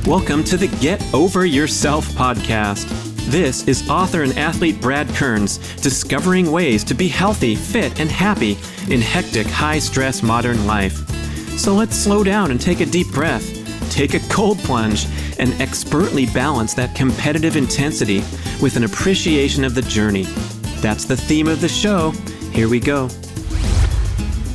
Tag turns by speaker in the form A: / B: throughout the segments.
A: Welcome to the Get Over Yourself podcast. This is author and athlete Brad Kearns discovering ways to be healthy, fit, and happy in hectic, high-stress modern life. So let's slow down and take a deep breath, take a cold plunge, and expertly balance that competitive intensity with an appreciation of the journey. That's the theme of the show. Here we go.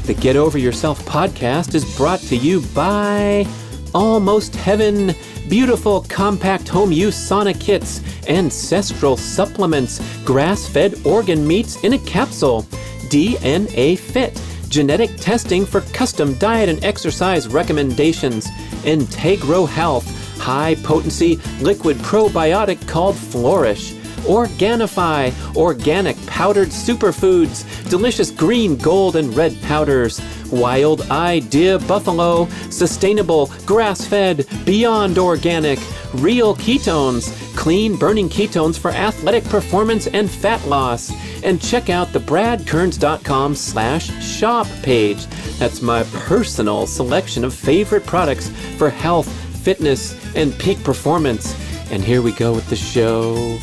A: The Get Over Yourself podcast is brought to you by Almost Heaven, beautiful compact home use sauna kits, ancestral supplements, grass-fed organ meats in a capsule, DNA Fit, genetic testing for custom diet and exercise recommendations, Integro Health, high-potency liquid probiotic called Flourish, Organifi, organic powdered superfoods, delicious green, gold, and red powders, Wild Idea Buffalo, sustainable, grass-fed, beyond organic, real ketones, clean burning ketones for athletic performance and fat loss. And check out the bradkearns.com/shop page. That's my personal selection of favorite products for health, fitness, and peak performance. And here we go with the show.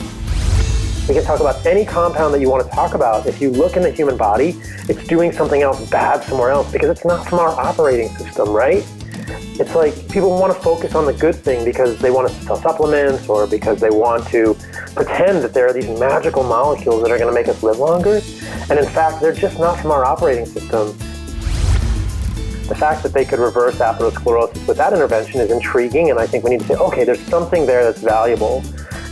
B: We can talk about any compound that you want to talk about. If you look in the human body, it's doing something else bad somewhere else because it's not from our operating system, right? It's like people want to focus on the good thing because they want to sell supplements or because they want to pretend that there are these magical molecules that are going to make us live longer. And in fact, they're just not from our operating system. The fact that they could reverse atherosclerosis with that intervention is intriguing, and I think we need to say, okay, there's something there that's valuable.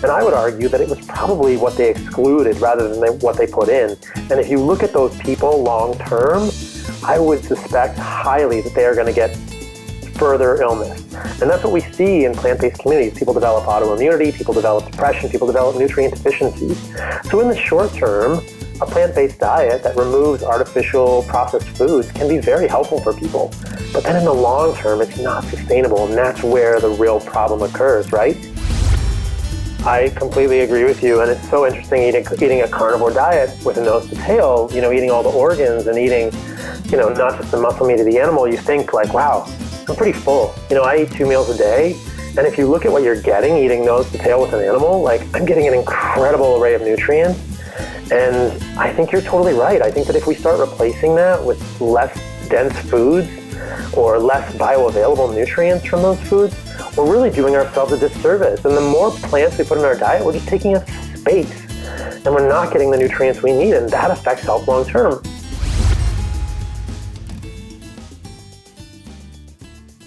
B: And I would argue that it was probably what they excluded rather than what they put in. And if you look at those people long term, I would suspect highly that they are going to get further illness. And that's what we see in plant-based communities. People develop autoimmunity, people develop depression, people develop nutrient deficiencies. So in the short term, a plant-based diet that removes artificial processed foods can be very helpful for people. But then in the long term, it's not sustainable, and that's where the real problem occurs, right? I completely agree with you, and it's so interesting eating a carnivore diet with a nose to tail, eating all the organs and eating, not just the muscle meat of the animal. You think like, wow, I'm pretty full. I eat 2 meals a day, and if you look at what you're getting eating nose to tail with an animal, like I'm getting an incredible array of nutrients, and I think you're totally right. I think that if we start replacing that with less dense foods or less bioavailable nutrients from those foods, we're really doing ourselves a disservice. And the more plants we put in our diet, we're just taking up space. And we're not getting the nutrients we need, and that affects health long term.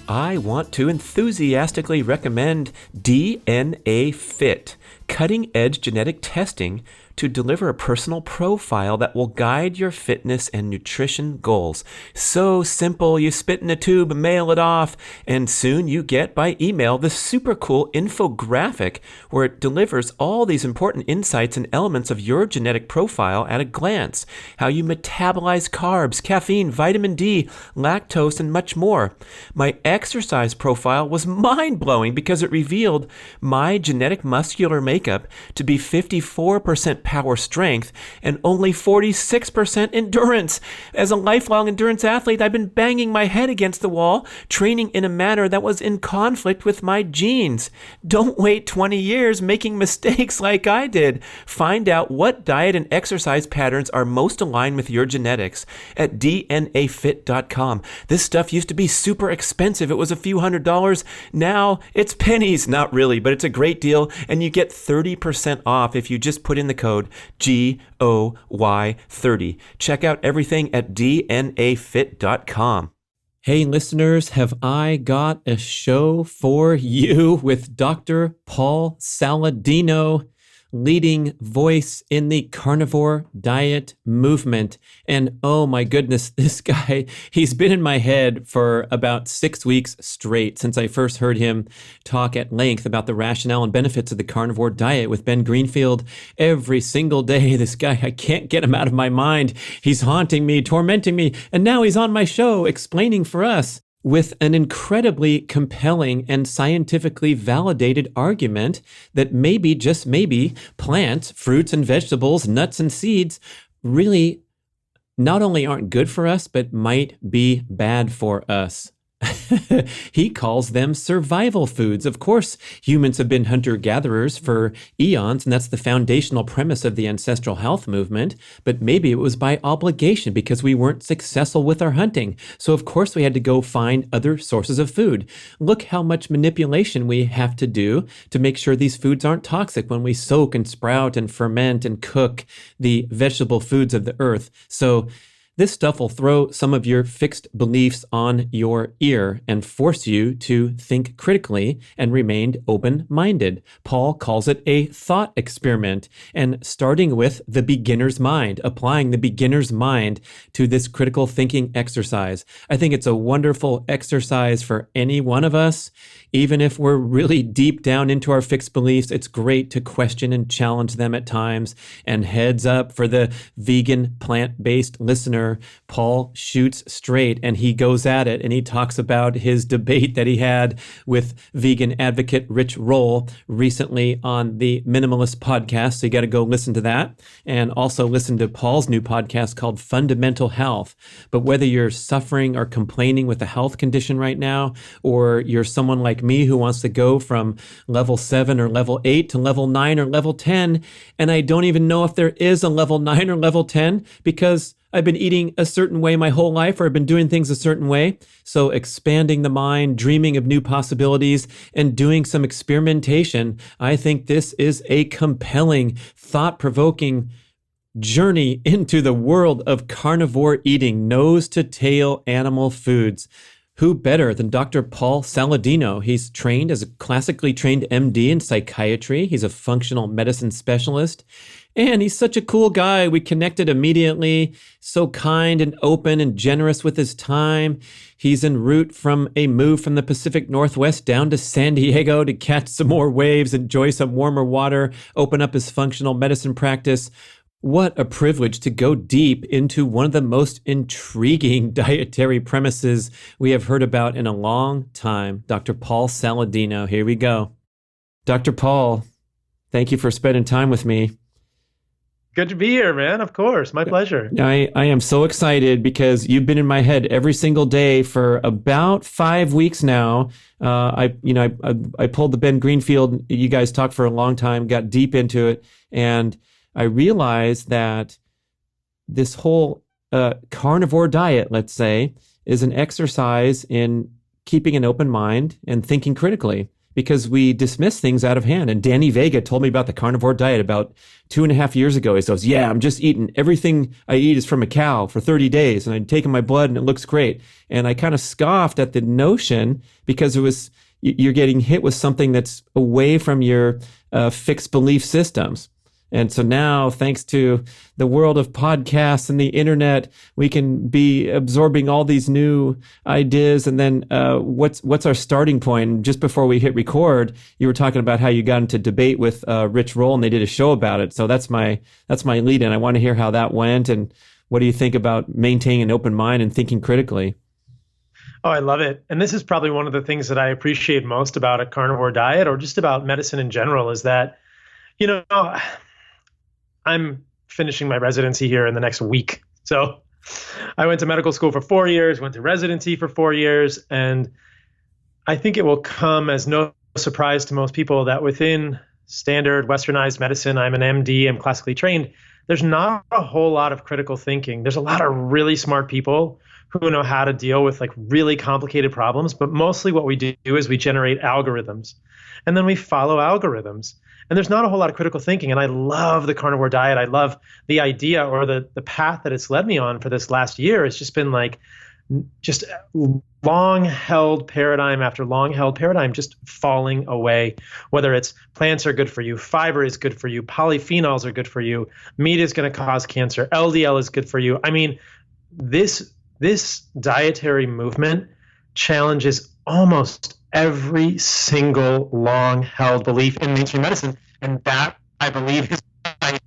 A: I want to enthusiastically recommend DNA Fit, cutting-edge genetic testing to deliver a personal profile that will guide your fitness and nutrition goals. So simple, you spit in a tube, mail it off, and soon you get by email the super cool infographic where it delivers all these important insights and elements of your genetic profile at a glance. How you metabolize carbs, caffeine, vitamin D, lactose, and much more. My exercise profile was mind-blowing because it revealed my genetic muscular makeup to be 54% power strength and only 46% endurance. As a lifelong endurance athlete, I've been banging my head against the wall, training in a manner that was in conflict with my genes. Don't wait 20 years making mistakes like I did. Find out what diet and exercise patterns are most aligned with your genetics at DNAfit.com. This stuff used to be super expensive. It was a few $100s. Now it's pennies. Not really, but it's a great deal, and you get 30% off if you just put in the code GOY30. Check out everything at DNAfit.com. Hey listeners, have I got a show for you with Dr. Paul Saladino, leading voice in the carnivore diet movement. And oh my goodness, this guy, he's been in my head for about 6 weeks straight since I first heard him talk at length about the rationale and benefits of the carnivore diet with Ben Greenfield. Every single day, this guy, I can't get him out of my mind. He's haunting me, tormenting me, and now he's on my show explaining for us with an incredibly compelling and scientifically validated argument that maybe, just maybe, plants, fruits and vegetables, nuts and seeds really not only aren't good for us, but might be bad for us. He calls them survival foods. Of course, humans have been hunter-gatherers for eons, and that's the foundational premise of the ancestral health movement. But maybe it was by obligation because we weren't successful with our hunting. So of course we had to go find other sources of food. Look how much manipulation we have to do to make sure these foods aren't toxic when we soak and sprout and ferment and cook the vegetable foods of the earth. So this stuff will throw some of your fixed beliefs on your ear and force you to think critically and remain open-minded. Paul calls it a thought experiment, and starting with the beginner's mind, applying the beginner's mind to this critical thinking exercise. I think it's a wonderful exercise for any one of us. Even if we're really deep down into our fixed beliefs, it's great to question and challenge them at times. And heads up for the vegan, plant-based listener, Paul shoots straight and he goes at it, and he talks about his debate that he had with vegan advocate Rich Roll recently on the Minimalist podcast. So you got to go listen to that, and also listen to Paul's new podcast called Fundamental Health. But whether you're suffering or complaining with a health condition right now, or you're someone like me who wants to go from level 7 or level 8 to level 9 or level 10, and I don't even know if there is a level 9 or level 10 because I've been eating a certain way my whole life, or I've been doing things a certain way. So expanding the mind, dreaming of new possibilities, and doing some experimentation. I think this is a compelling, thought-provoking journey into the world of carnivore eating, nose-to-tail animal foods. Who better than Dr. Paul Saladino? He's trained as a classically trained MD in psychiatry. He's a functional medicine specialist. And he's such a cool guy. We connected immediately. So kind and open and generous with his time. He's en route from a move from the Pacific Northwest down to San Diego to catch some more waves, enjoy some warmer water, open up his functional medicine practice. What a privilege to go deep into one of the most intriguing dietary premises we have heard about in a long time. Dr. Paul Saladino, here we go. Dr. Paul, thank you for spending time with me.
B: Good to be here, man. Of course. My pleasure.
A: I am so excited because you've been in my head every single day for about 5 weeks now. I pulled the Ben Greenfield. You guys talked for a long time, got deep into it, and I realized that this whole carnivore diet, let's say, is an exercise in keeping an open mind and thinking critically, because we dismiss things out of hand. And Danny Vega told me about the carnivore diet about 2.5 years ago. He says, yeah, I'm just eating, everything I eat is from a cow for 30 days. And I'd taken my blood and it looks great. And I kind of scoffed at the notion because you're getting hit with something that's away from your fixed belief systems. And so now, thanks to the world of podcasts and the internet, we can be absorbing all these new ideas. And then what's our starting point? Just before we hit record, you were talking about how you got into debate with Rich Roll, and they did a show about it. So that's my lead in. I want to hear how that went, and what do you think about maintaining an open mind and thinking critically?
B: Oh, I love it. And this is probably one of the things that I appreciate most about a carnivore diet, or just about medicine in general, is that, I'm finishing my residency here in the next week. So I went to medical school for 4 years, went to residency for 4 years, and I think it will come as no surprise to most people that within standard westernized medicine, I'm an MD, I'm classically trained, there's not a whole lot of critical thinking. There's a lot of really smart people who know how to deal with like really complicated problems, but mostly what we do is we generate algorithms, and then we follow algorithms. And there's not a whole lot of critical thinking. And I love the carnivore diet. I love the idea, or the path that it's led me on for this last year. It's just been like just long held paradigm after long held paradigm just falling away. Whether it's plants are good for you, fiber is good for you, polyphenols are good for you, meat is going to cause cancer, LDL is good for you. I mean, this dietary movement challenges almost every single long-held belief in mainstream medicine, and that, I believe, is why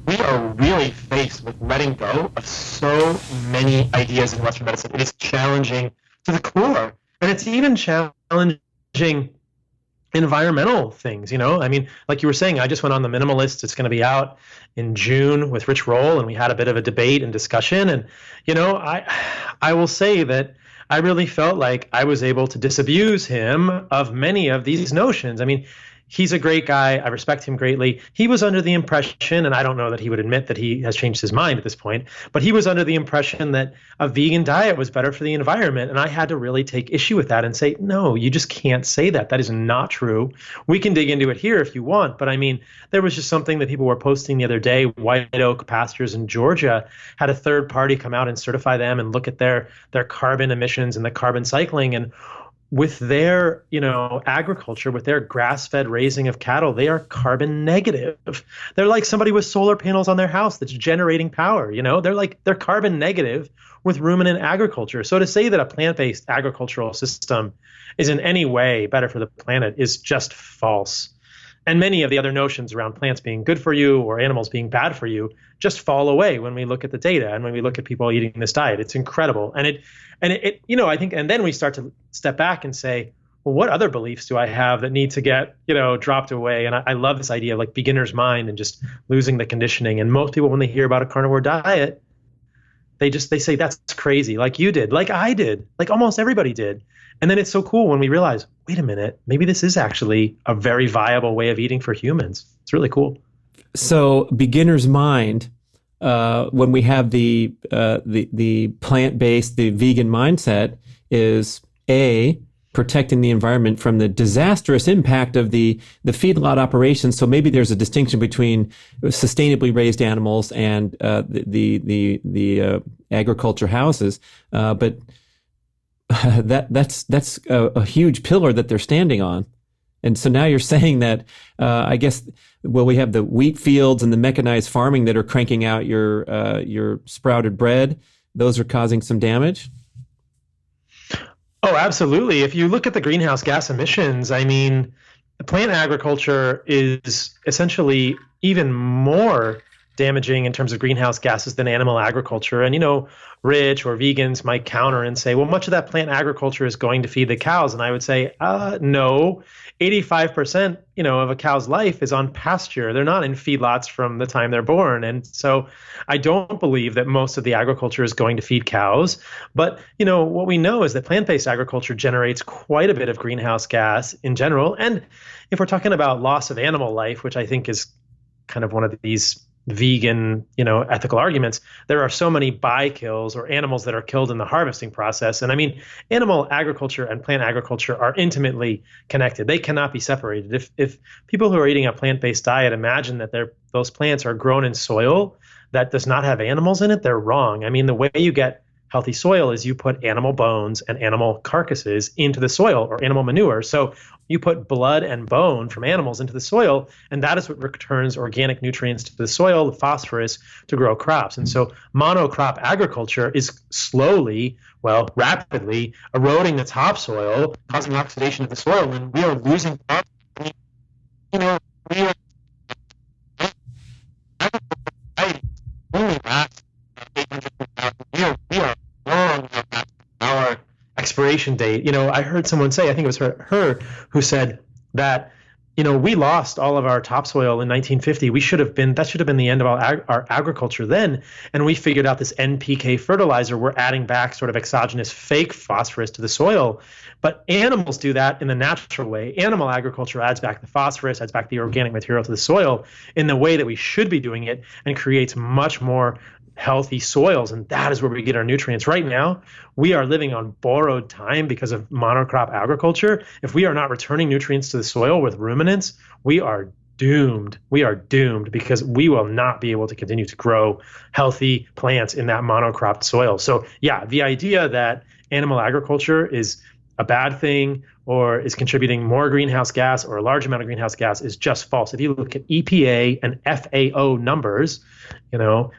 B: we are really faced with with letting go of so many ideas in Western medicine. It is challenging to the core. And it's even challenging environmental things, I mean, like you were saying, I just went on the Minimalist. It's going to be out in June with Rich Roll, and we had a bit of a debate and discussion. And, I will say that I really felt like I was able to disabuse him of many of these notions. I mean, he's a great guy. I respect him greatly. He was under the impression, and I don't know that he would admit that he has changed his mind at this point, but he was under the impression that a vegan diet was better for the environment. And I had to really take issue with that and say, no, you just can't say that. That is not true. We can dig into it here if you want. But I mean, there was just something that people were posting the other day. White Oak Pastures in Georgia had a third party come out and certify them and look at their carbon emissions and the carbon cycling. And with their, agriculture, with their grass-fed raising of cattle, they are carbon negative. They're like somebody with solar panels on their house that's generating power. They're carbon negative with ruminant agriculture. So to say that a plant-based agricultural system is in any way better for the planet is just false. And many of the other notions around plants being good for you or animals being bad for you just fall away when we look at the data and when we look at people eating this diet. It's incredible. And I think, and then we start to step back and say, well, what other beliefs do I have that need to get, dropped away? And I love this idea of like beginner's mind and just losing the conditioning. And most people, when they hear about a carnivore diet, they say, that's crazy. Like you did, like I did, like almost everybody did. And then it's so cool when we realize, wait a minute, maybe this is actually a very viable way of eating for humans. It's really cool.
A: So beginner's mind, when we have the plant-based, the vegan mindset, is protecting the environment from the disastrous impact of the feedlot operations. So maybe there's a distinction between sustainably raised animals and the agriculture houses, but that's a huge pillar that they're standing on. And so now you're saying that, I guess, we have the wheat fields and the mechanized farming that are cranking out your sprouted bread. Those are causing some damage?
B: Oh, absolutely. If you look at the greenhouse gas emissions, I mean, plant agriculture is essentially even more damaging in terms of greenhouse gases than animal agriculture. And, Rich or vegans might counter and say, well, much of that plant agriculture is going to feed the cows. And I would say, no, 85%, of a cow's life is on pasture. They're not in feedlots from the time they're born. And so I don't believe that most of the agriculture is going to feed cows. But, what we know is that plant-based agriculture generates quite a bit of greenhouse gas in general. And if we're talking about loss of animal life, which I think is kind of one of these vegan, ethical arguments, there are so many by-kills or animals that are killed in the harvesting process. And I mean, animal agriculture and plant agriculture are intimately connected. They cannot be separated. If people who are eating a plant-based diet imagine that those plants are grown in soil that does not have animals in it, they're wrong. I mean, the way you get healthy soil is you put animal bones and animal carcasses into the soil, or animal manure. So you put blood and bone from animals into the soil, and that is what returns organic nutrients to the soil, the phosphorus, to grow crops. And so monocrop agriculture is rapidly eroding the topsoil, causing oxidation of the soil, and we are losing crops. We are only last 800,000 years. We are long past our expiration date. I heard someone say, I think it was her who said that, we lost all of our topsoil in 1950. That should have been the end of our agriculture then. And we figured out this NPK fertilizer. We're adding back sort of exogenous fake phosphorus to the soil. But animals do that in the natural way. Animal agriculture adds back the phosphorus, adds back the organic material to the soil in the way that we should be doing it, and creates much more healthy soils. And that is where we get our nutrients. Right now, we are living on borrowed time because of monocrop agriculture. If we are not returning nutrients to the soil with ruminants, we are doomed. We are doomed because we will not be able to continue to grow healthy plants in that monocropped soil. So yeah, the idea that animal agriculture is a bad thing or is contributing more greenhouse gas or a large amount of greenhouse gas is just false. If you look at EPA and FAO numbers,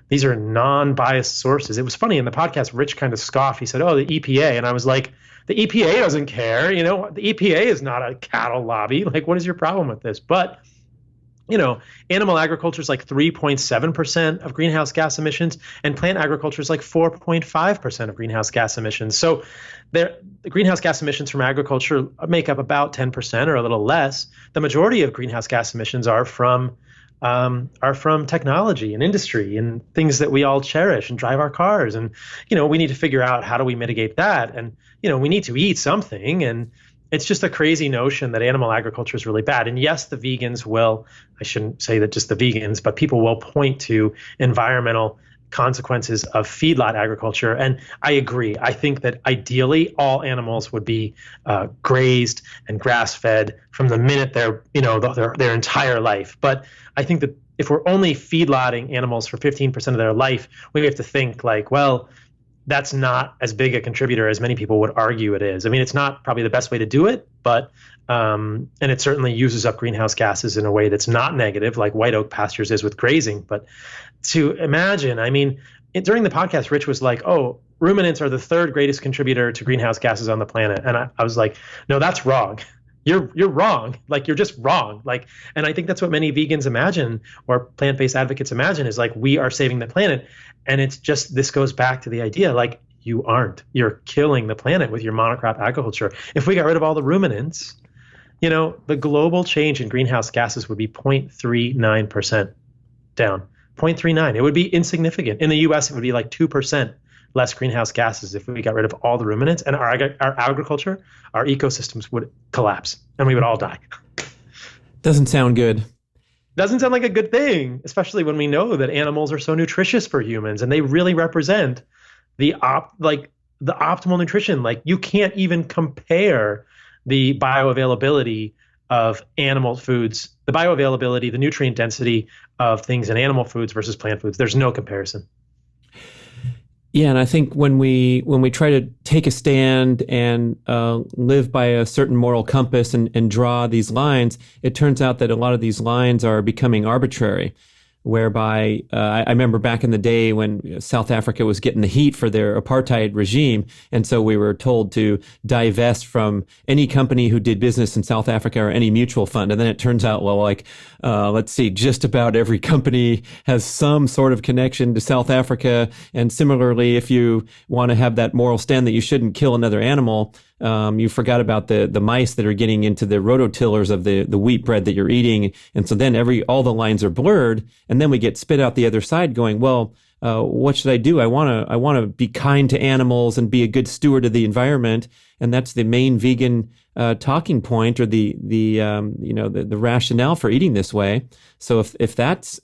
B: these are non-biased sources. It was funny in the podcast, Rich kind of scoffed. He said, oh, the EPA. And I was like, the EPA doesn't care. The EPA is not a cattle lobby. Like, what is your problem with this? But
C: you know, animal agriculture is like 3.7% of greenhouse gas emissions, and plant agriculture is like 4.5% of greenhouse gas emissions. So the greenhouse gas emissions from agriculture make up about 10% or a little less. The majority of greenhouse gas emissions are from technology and industry and things that we all cherish and drive our cars. And, you know, we need to figure out how do we mitigate that. And, you know, we need to eat something. And it's just a crazy notion that animal agriculture is really bad. And yes, the vegans will, I shouldn't say that just the vegans, but people will point to environmental consequences of feedlot agriculture. And I agree. I think that ideally all animals would be grazed and grass fed from the minute they're, you know, their entire life. But I think that if we're only feedlotting animals for 15% of their life, we have to think like, well, that's not as big a contributor as many people would argue it is. I mean, it's not probably the best way to do it, but and it certainly uses up greenhouse gases in a way that's not negative, like white oak pastures is with grazing. But to imagine, I mean, during the podcast, Rich was like, "Oh, ruminants are the third greatest contributor to greenhouse gases on the planet," and I was like, "No, that's wrong." You're wrong. Like you're just wrong. Like, and I think that's what many vegans imagine or plant-based advocates imagine is like we are saving the planet. And it's just this goes back to the idea like you aren't. You're killing the planet with your monocrop agriculture. If we got rid of all the ruminants, you know, the global change in greenhouse gases would be 0.39% down. 0.39. It would be insignificant. In the US, it would be like 2% less greenhouse gases if we got rid of all the ruminants, and our agriculture, our ecosystems would collapse and we would all die.
A: Doesn't sound good.
C: Doesn't sound like a good thing, especially when we know that animals are so nutritious for humans and they really represent the optimal nutrition. Like you can't even compare the bioavailability of animal foods, the bioavailability, the nutrient density of things in animal foods versus plant foods. There's no comparison.
A: Yeah, and I think when we try to take a stand and live by a certain moral compass and draw these lines, it turns out that a lot of these lines are becoming arbitrary. Whereby I remember back in the day when South Africa was getting the heat for their apartheid regime, and so we were told to divest from any company who did business in South Africa or any mutual fund. And then it turns out, well, like let's see, just about every company has some sort of connection to South Africa. And similarly, if you want to have that moral stand that you shouldn't kill another animal, you forgot about the mice that are getting into the rototillers of the wheat bread that you're eating. And so then all the lines are blurred, and then we get spit out the other side going, well, what should I do? I want to be kind to animals and be a good steward of the environment. And that's the main vegan talking point, or the rationale for eating this way. So if that's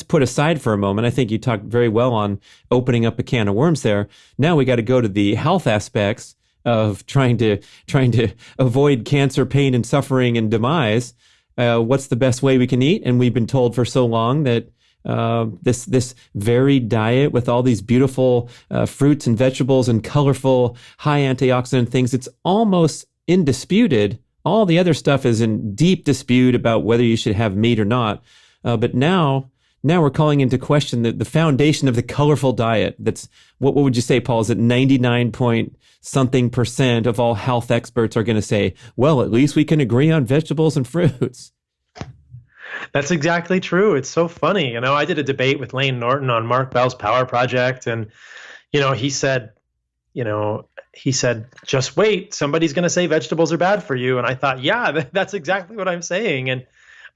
A: put aside for a moment, I think you talked very well on opening up a can of worms there. Now we got to go to the health aspects of trying to avoid cancer, pain, and suffering and demise. What's the best way we can eat? And we've been told for so long that this varied diet with all these beautiful fruits and vegetables and colorful, high antioxidant things, it's almost indisputed. All the other stuff is in deep dispute about whether you should have meat or not. But now we're calling into question the foundation of the colorful diet. That's what would you say, Paul? Is it 99 point something percent of all health experts are going to say, well, at least we can agree on vegetables and fruits?
C: That's exactly true. It's so funny. You know, I did a debate with Lane Norton on Mark Bell's Power Project, and he said, just wait, somebody's going to say vegetables are bad for you. And I thought, yeah, that's exactly what I'm saying. And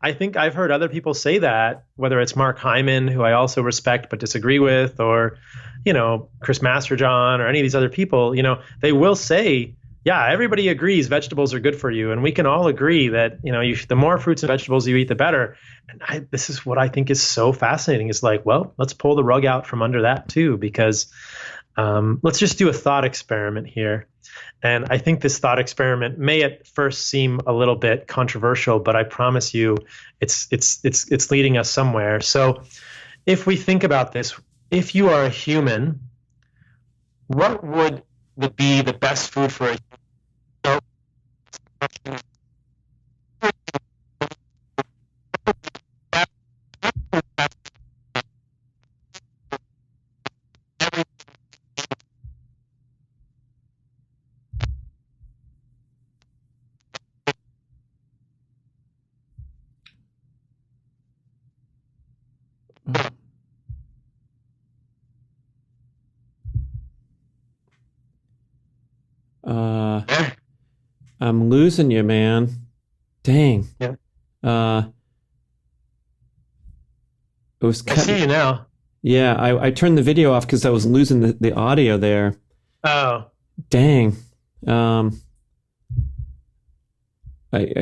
C: I think I've heard other people say that, whether it's Mark Hyman, who I also respect but disagree with, or, Chris Masterjohn, or any of these other people, they will say, yeah, everybody agrees vegetables are good for you. And we can all agree that, the more fruits and vegetables you eat, the better. And this is what I think is so fascinating, is like, well, let's pull the rug out from under that too, because let's just do a thought experiment here. And I think this thought experiment may at first seem a little bit controversial, but I promise you it's leading us somewhere. So if we think about this, if you are a human, what would be the best food for a human?
A: I'm losing you, man. Dang.
C: Yeah.
A: It was
C: I see you now.
A: Yeah, I turned the video off because I was losing the audio there.
C: Oh.
A: Dang. I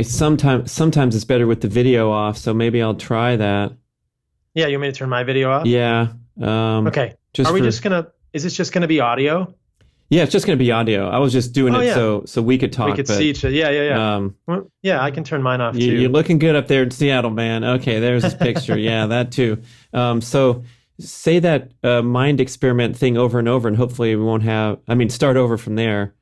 A: sometimes it's better with the video off, so maybe I'll try that.
C: Yeah, you want me to turn my video off?
A: Yeah.
C: Okay. Is this just gonna be audio?
A: Yeah, it's just gonna be audio. I was just doing so we could talk.
C: We could see each other. Yeah. Well, yeah, I can turn mine off too.
A: You're looking good up there in Seattle, man. Okay, there's this picture. Yeah, that too. So say that mind experiment thing over and over, and hopefully we won't have. Start over from there.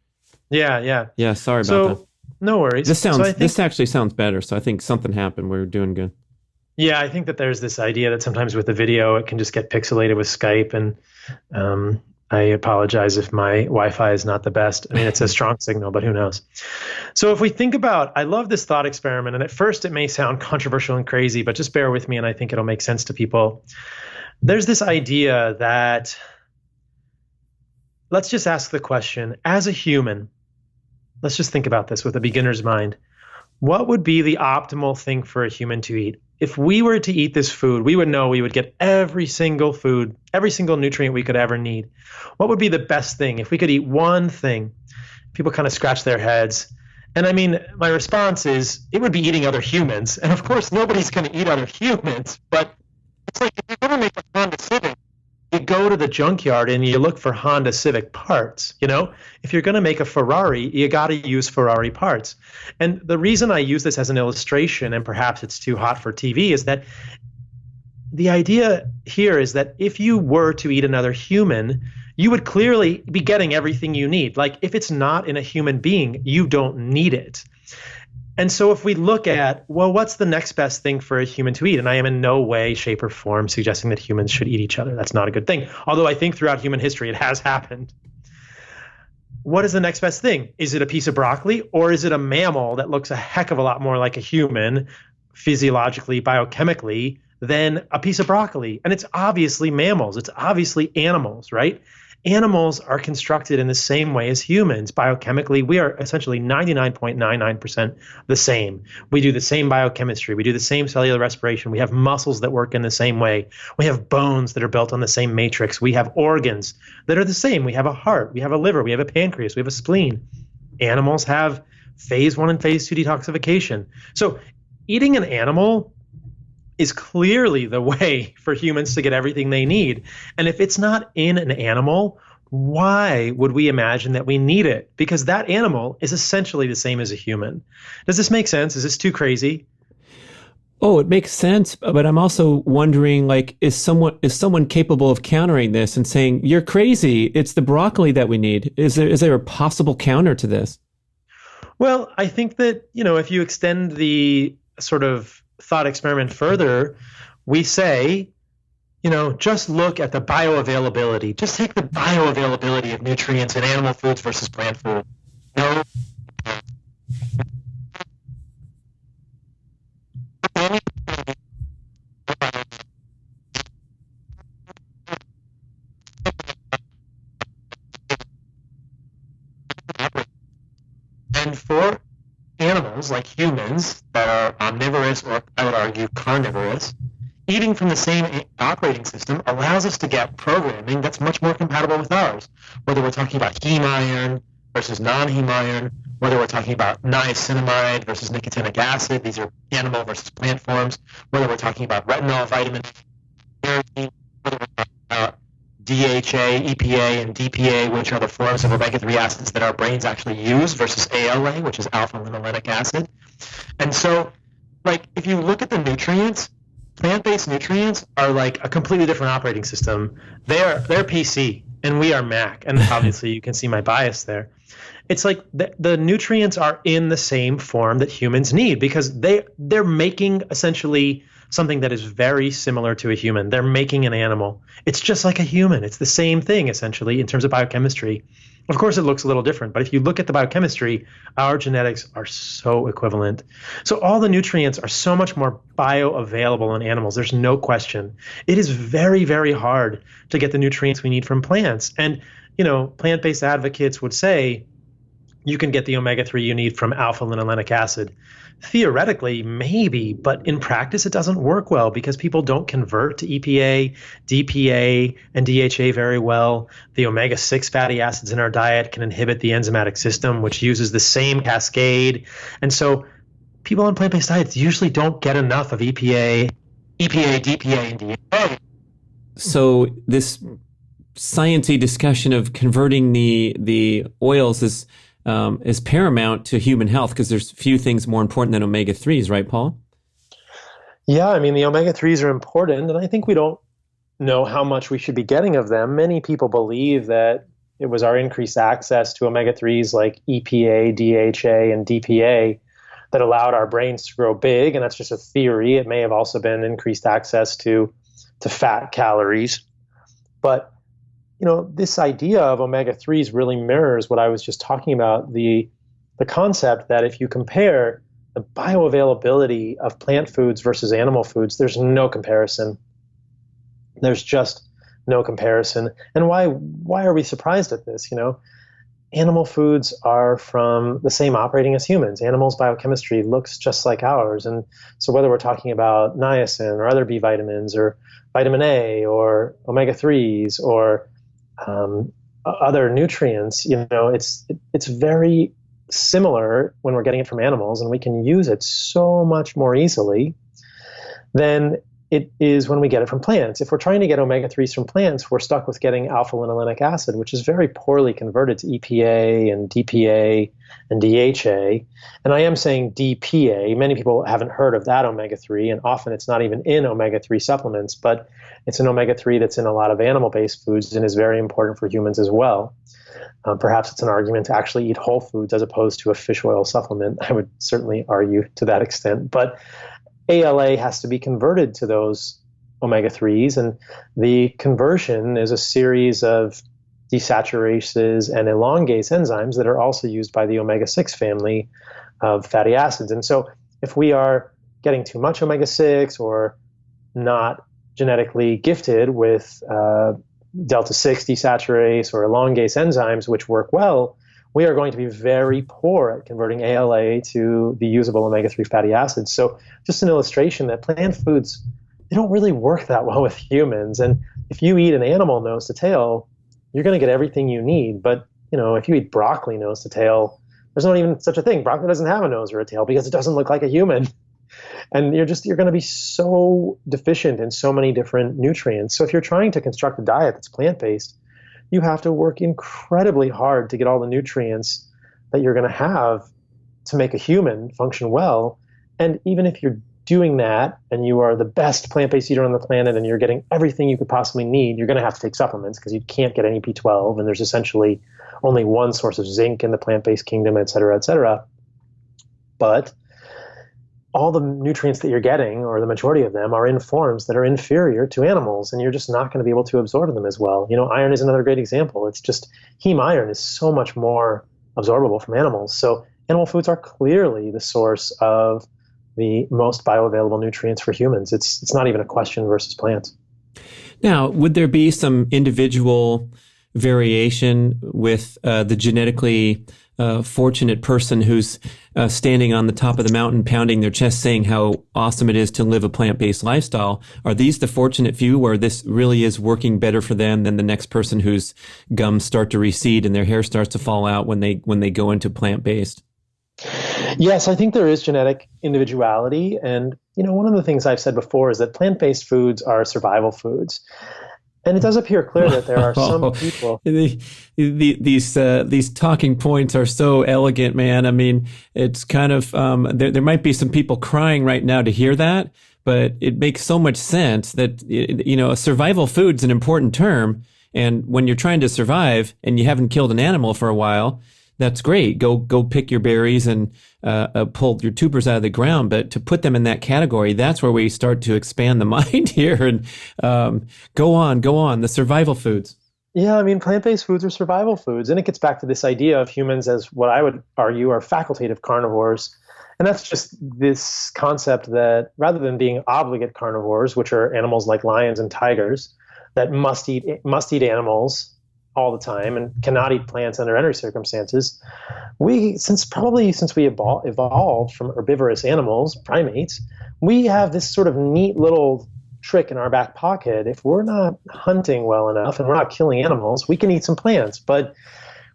C: Yeah.
A: Yeah. Sorry about that.
C: No worries.
A: This actually sounds better. So I think something happened. We're doing good.
C: Yeah, I think that there's this idea that sometimes with the video it can just get pixelated with Skype, and I apologize if my Wi-Fi is not the best. It's a strong signal, but who knows? So if we think about, I love this thought experiment, and at first it may sound controversial and crazy, but just bear with me, and I think it'll make sense to people. There's this idea that, let's just ask the question, as a human, let's just think about this with a beginner's mind. What would be the optimal thing for a human to eat? If we were to eat this food, we would know we would get every single nutrient we could ever need. What would be the best thing? If we could eat one thing, people kind of scratch their heads. And my response is, it would be eating other humans. And of course, nobody's going to eat other humans, but it's like if you're going to make a Honda Civic, you go to the junkyard and you look for Honda Civic parts. If you're going to make a Ferrari, you got to use Ferrari parts. And the reason I use this as an illustration, and perhaps it's too hot for TV, is that the idea here is that if you were to eat another human, you would clearly be getting everything you need. Like if it's not in a human being, you don't need it. And so if we look at, well, what's the next best thing for a human to eat? And I am in no way, shape, or form suggesting that humans should eat each other. That's not a good thing. Although I think throughout human history, it has happened. What is the next best thing? Is it a piece of broccoli, or is it a mammal that looks a heck of a lot more like a human physiologically, biochemically, than a piece of broccoli? And it's obviously mammals. It's obviously animals, right? Animals are constructed in the same way as humans. Biochemically, we are essentially 99.99% the same. We do the same biochemistry. We do the same cellular respiration. We have muscles that work in the same way. We have bones that are built on the same matrix. We have organs that are the same. We have a heart. We have a liver. We have a pancreas. We have a spleen. Animals have phase 1 and phase 2 detoxification. So eating an animal is clearly the way for humans to get everything they need. And if it's not in an animal, why would we imagine that we need it? Because that animal is essentially the same as a human. Does this make sense? Is this too crazy?
A: Oh, it makes sense. But I'm also wondering, is someone capable of countering this and saying, you're crazy, it's the broccoli that we need? Is there a possible counter to this?
C: Well, I think that, if you extend the sort of thought experiment further, we say, just look at the bioavailability. Just take the bioavailability of nutrients in animal foods versus plant food. No. And for animals like humans that are omnivorous, or I would argue carnivorous, eating from the same operating system allows us to get programming that's much more compatible with ours. Whether we're talking about heme iron versus non-heme iron, whether we're talking about niacinamide versus nicotinic acid, these are animal versus plant forms, whether we're talking about retinol, vitamin A, whether we're talking about DHA, EPA, and DPA, which are the forms of omega-3 acids that our brains actually use, versus ALA, which is alpha-linolenic acid. And so, if you look at the nutrients, plant-based nutrients are like a completely different operating system. They're PC, and we are Mac. And obviously, you can see my bias there. It's like the nutrients are in the same form that humans need, because they're making essentially something that is very similar to a human. They're making an animal. It's just like a human. It's the same thing, essentially, in terms of biochemistry. Of course, it looks a little different, but if you look at the biochemistry, our genetics are so equivalent. So all the nutrients are so much more bioavailable in animals. There's no question. It is very, very hard to get the nutrients we need from plants. And, plant-based advocates would say, you can get the omega-3 you need from alpha-linolenic acid. Theoretically, maybe, but in practice, it doesn't work well because people don't convert to EPA, DPA, and DHA very well. The omega-6 fatty acids in our diet can inhibit the enzymatic system, which uses the same cascade. And so people on plant-based diets usually don't get enough of EPA, DPA, and DHA.
A: So this sciencey discussion of converting the oils is paramount to human health because there's few things more important than omega-3s, right, Paul?
C: Yeah, I mean, the omega-3s are important, and I think we don't know how much we should be getting of them. Many people believe that it was our increased access to omega-3s like EPA, DHA, and DPA that allowed our brains to grow big, and that's just a theory. It may have also been increased access to fat calories. But this idea of omega-3s really mirrors what I was just talking about, the concept that if you compare the bioavailability of plant foods versus animal foods, there's no comparison. There's just no comparison. And why are we surprised at this? Animal foods are from the same operating as humans. Animals' biochemistry looks just like ours. And so whether we're talking about niacin or other B vitamins or vitamin A or omega-3s or other nutrients, it's very similar when we're getting it from animals, and we can use it so much more easily than it is when we get it from plants. If we're trying to get omega-3s from plants, we're stuck with getting alpha-linolenic acid, which is very poorly converted to EPA and DPA and DHA. And I am saying DPA. Many people haven't heard of that omega-3, and often it's not even in omega-3 supplements, but it's an omega-3 that's in a lot of animal-based foods and is very important for humans as well. Perhaps it's an argument to actually eat whole foods as opposed to a fish oil supplement. I would certainly argue to that extent. But ALA has to be converted to those omega-3s, and the conversion is a series of desaturases and elongase enzymes that are also used by the omega-6 family of fatty acids. And so if we are getting too much omega-6 or not genetically gifted with delta-6 desaturase or elongase enzymes, which work well, we are going to be very poor at converting ALA to the usable omega-3 fatty acids. So just an illustration that plant foods, they don't really work that well with humans. And if you eat an animal nose to tail, you're going to get everything you need. But if you eat broccoli nose to tail, there's not even such a thing. Broccoli doesn't have a nose or a tail because it doesn't look like a human. And you're going to be so deficient in so many different nutrients. So if you're trying to construct a diet that's plant-based, you have to work incredibly hard to get all the nutrients that you're going to have to make a human function well. And even if you're doing that and you are the best plant-based eater on the planet and you're getting everything you could possibly need, you're going to have to take supplements because you can't get any B12, and there's essentially only one source of zinc in the plant-based kingdom, et cetera, et cetera. But all the nutrients that you're getting, or the majority of them, are in forms that are inferior to animals, and you're just not going to be able to absorb them as well. Iron is another great example. It's just heme iron is so much more absorbable from animals. So animal foods are clearly the source of the most bioavailable nutrients for humans. It's not even a question versus plants.
A: Now, would there be some individual variation with the genetically fortunate person who's standing on the top of the mountain, pounding their chest, saying how awesome it is to live a plant-based lifestyle? Are these the fortunate few where this really is working better for them than the next person whose gums start to recede and their hair starts to fall out when they go into plant-based?
C: Yes, I think there is genetic individuality. And, one of the things I've said before is that plant-based foods are survival foods. And it does appear clear that there are some people. These
A: talking points are so elegant, man. I mean, it's kind of there might be some people crying right now to hear that, but it makes so much sense that a survival food's an important term, and when you're trying to survive and you haven't killed an animal for a while, that's great. Go pick your berries and pull your tubers out of the ground. But to put them in that category, that's where we start to expand the mind here and go on. The survival foods.
C: Yeah, I mean, plant-based foods are survival foods. And it gets back to this idea of humans as what I would argue are facultative carnivores. And that's just this concept that rather than being obligate carnivores, which are animals like lions and tigers that must eat animals all the time and cannot eat plants under any circumstances,
B: since we evolved from herbivorous animals, primates, we have this sort of neat little trick in our back pocket. If we're not hunting well enough and we're not killing animals, we can eat some plants, but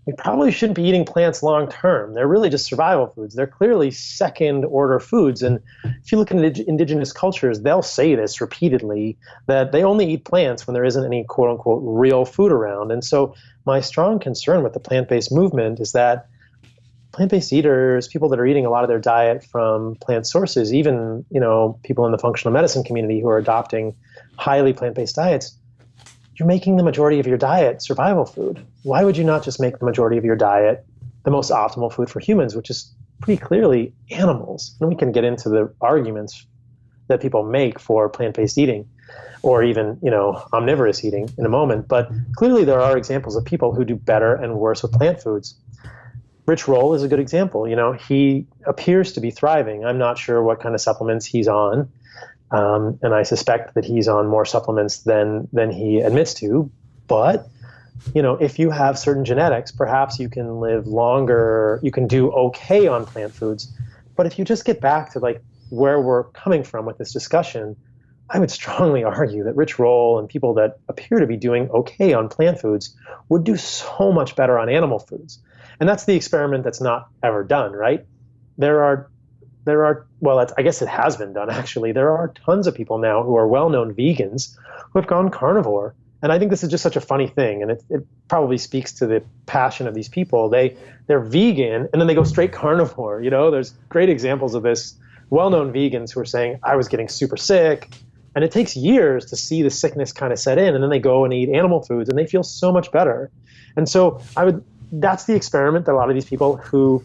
B: we probably shouldn't be eating plants long term. They're really just survival foods. They're clearly second order foods. And if you look at indigenous cultures, they'll say this repeatedly, that they only eat plants when there isn't any quote unquote real food around. And so my strong concern with the plant-based movement is that plant-based eaters, people that are eating a lot of their diet from plant sources, even, people in the functional medicine community who are adopting highly plant-based diets, you're making the majority of your diet survival food. Why would you not just make the majority of your diet the most optimal food for humans, which is pretty clearly animals? And we can get into the arguments that people make for plant-based eating or even, omnivorous eating in a moment. But clearly there are examples of people who do better and worse with plant foods. Rich Roll is a good example. He appears to be thriving. I'm not sure what kind of supplements he's on. And I suspect that he's on more supplements than he admits to. But, if you have certain genetics, perhaps you can live longer, you can do okay on plant foods. But if you just get back to like where we're coming from with this discussion, I would strongly argue that Rich Roll and people that appear to be doing okay on plant foods would do so much better on animal foods. And that's the experiment that's not ever done, right? There are, I guess it has been done actually. There are tons of people now who are well-known vegans who have gone carnivore. And I think this is just such a funny thing. And it probably speaks to the passion of these people. They're vegan and then they go straight carnivore. There's great examples of this. Well-known vegans who are saying, I was getting super sick. And it takes years to see the sickness kind of set in. And then they go and eat animal foods and they feel so much better. And so that's the experiment that a lot of these people who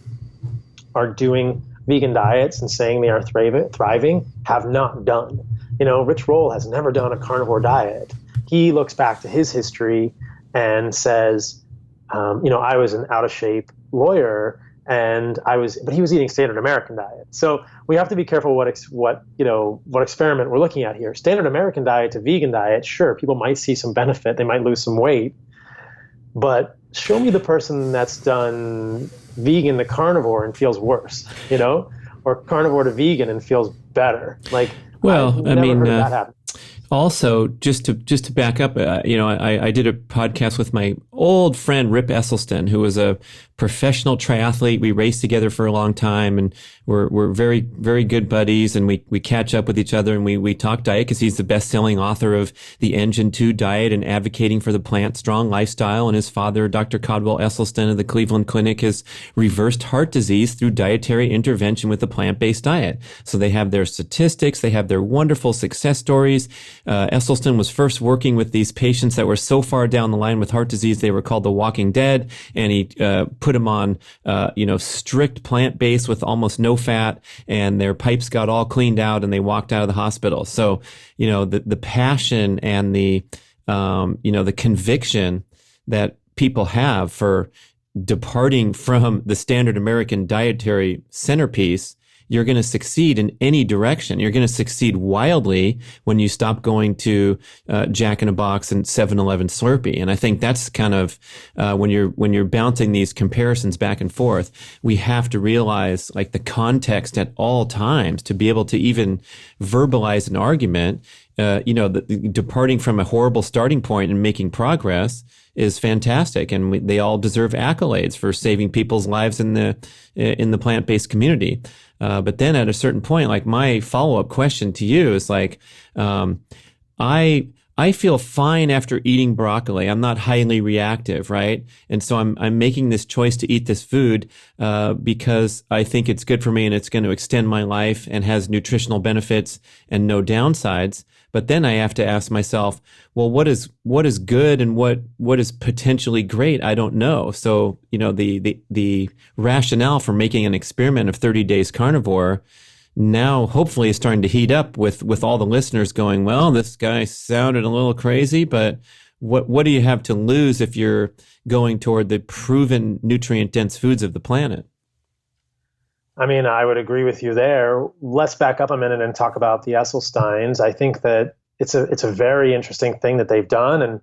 B: are doing vegan diets and saying they are thriving have not done. Rich Roll has never done a carnivore diet. He looks back to his history and says, I was an out of shape lawyer but he was eating standard American diet. So we have to be careful what experiment we're looking at here. Standard American diet to vegan diet, sure, people might see some benefit. They might lose some weight, but show me the person that's done vegan to carnivore and feels worse, or carnivore to vegan and feels better. Like,
A: well,
B: I've never heard of that happen.
A: Also, just to back up, I did a podcast with my old friend Rip Esselstyn, who was a professional triathlete. We raced together for a long time, and we're very, very good buddies. And we catch up with each other, and we talk diet because he's the best-selling author of the Engine 2 diet and advocating for the plant-strong lifestyle. And his father, Dr. Caldwell Esselstyn of the Cleveland Clinic, has reversed heart disease through dietary intervention with the plant-based diet. So they have their statistics, they have their wonderful success stories. Esselstyn was first working with these patients that were so far down the line with heart disease they were called the walking dead, and he put them on strict plant-based with almost no fat, and their pipes got all cleaned out and they walked out of the hospital. So the passion and the conviction that people have for departing from the standard American dietary centerpiece, you're going to succeed in any direction. You're going to succeed wildly when you stop going to Jack in a Box and 7-Eleven Slurpee. And I think that's kind of when you're bouncing these comparisons back and forth, we have to realize like the context at all times to be able to even verbalize an argument. Departing from a horrible starting point and making progress is fantastic, and they all deserve accolades for saving people's lives in the plant-based community. But then at a certain point, like my follow-up question to you is like, I feel fine after eating broccoli. I'm not highly reactive, right? And so I'm making this choice to eat this food because I think it's good for me and it's going to extend my life and has nutritional benefits and no downsides. But then I have to ask myself, well, what is good and what is potentially great? I don't know. So, the rationale for making an experiment of 30 days carnivore now hopefully is starting to heat up with all the listeners going, well, this guy sounded a little crazy, but what do you have to lose if you're going toward the proven nutrient dense foods of the planet?
B: I mean, I would agree with you there. Let's back up a minute and talk about the Esselstyns. I think that it's a very interesting thing that they've done, and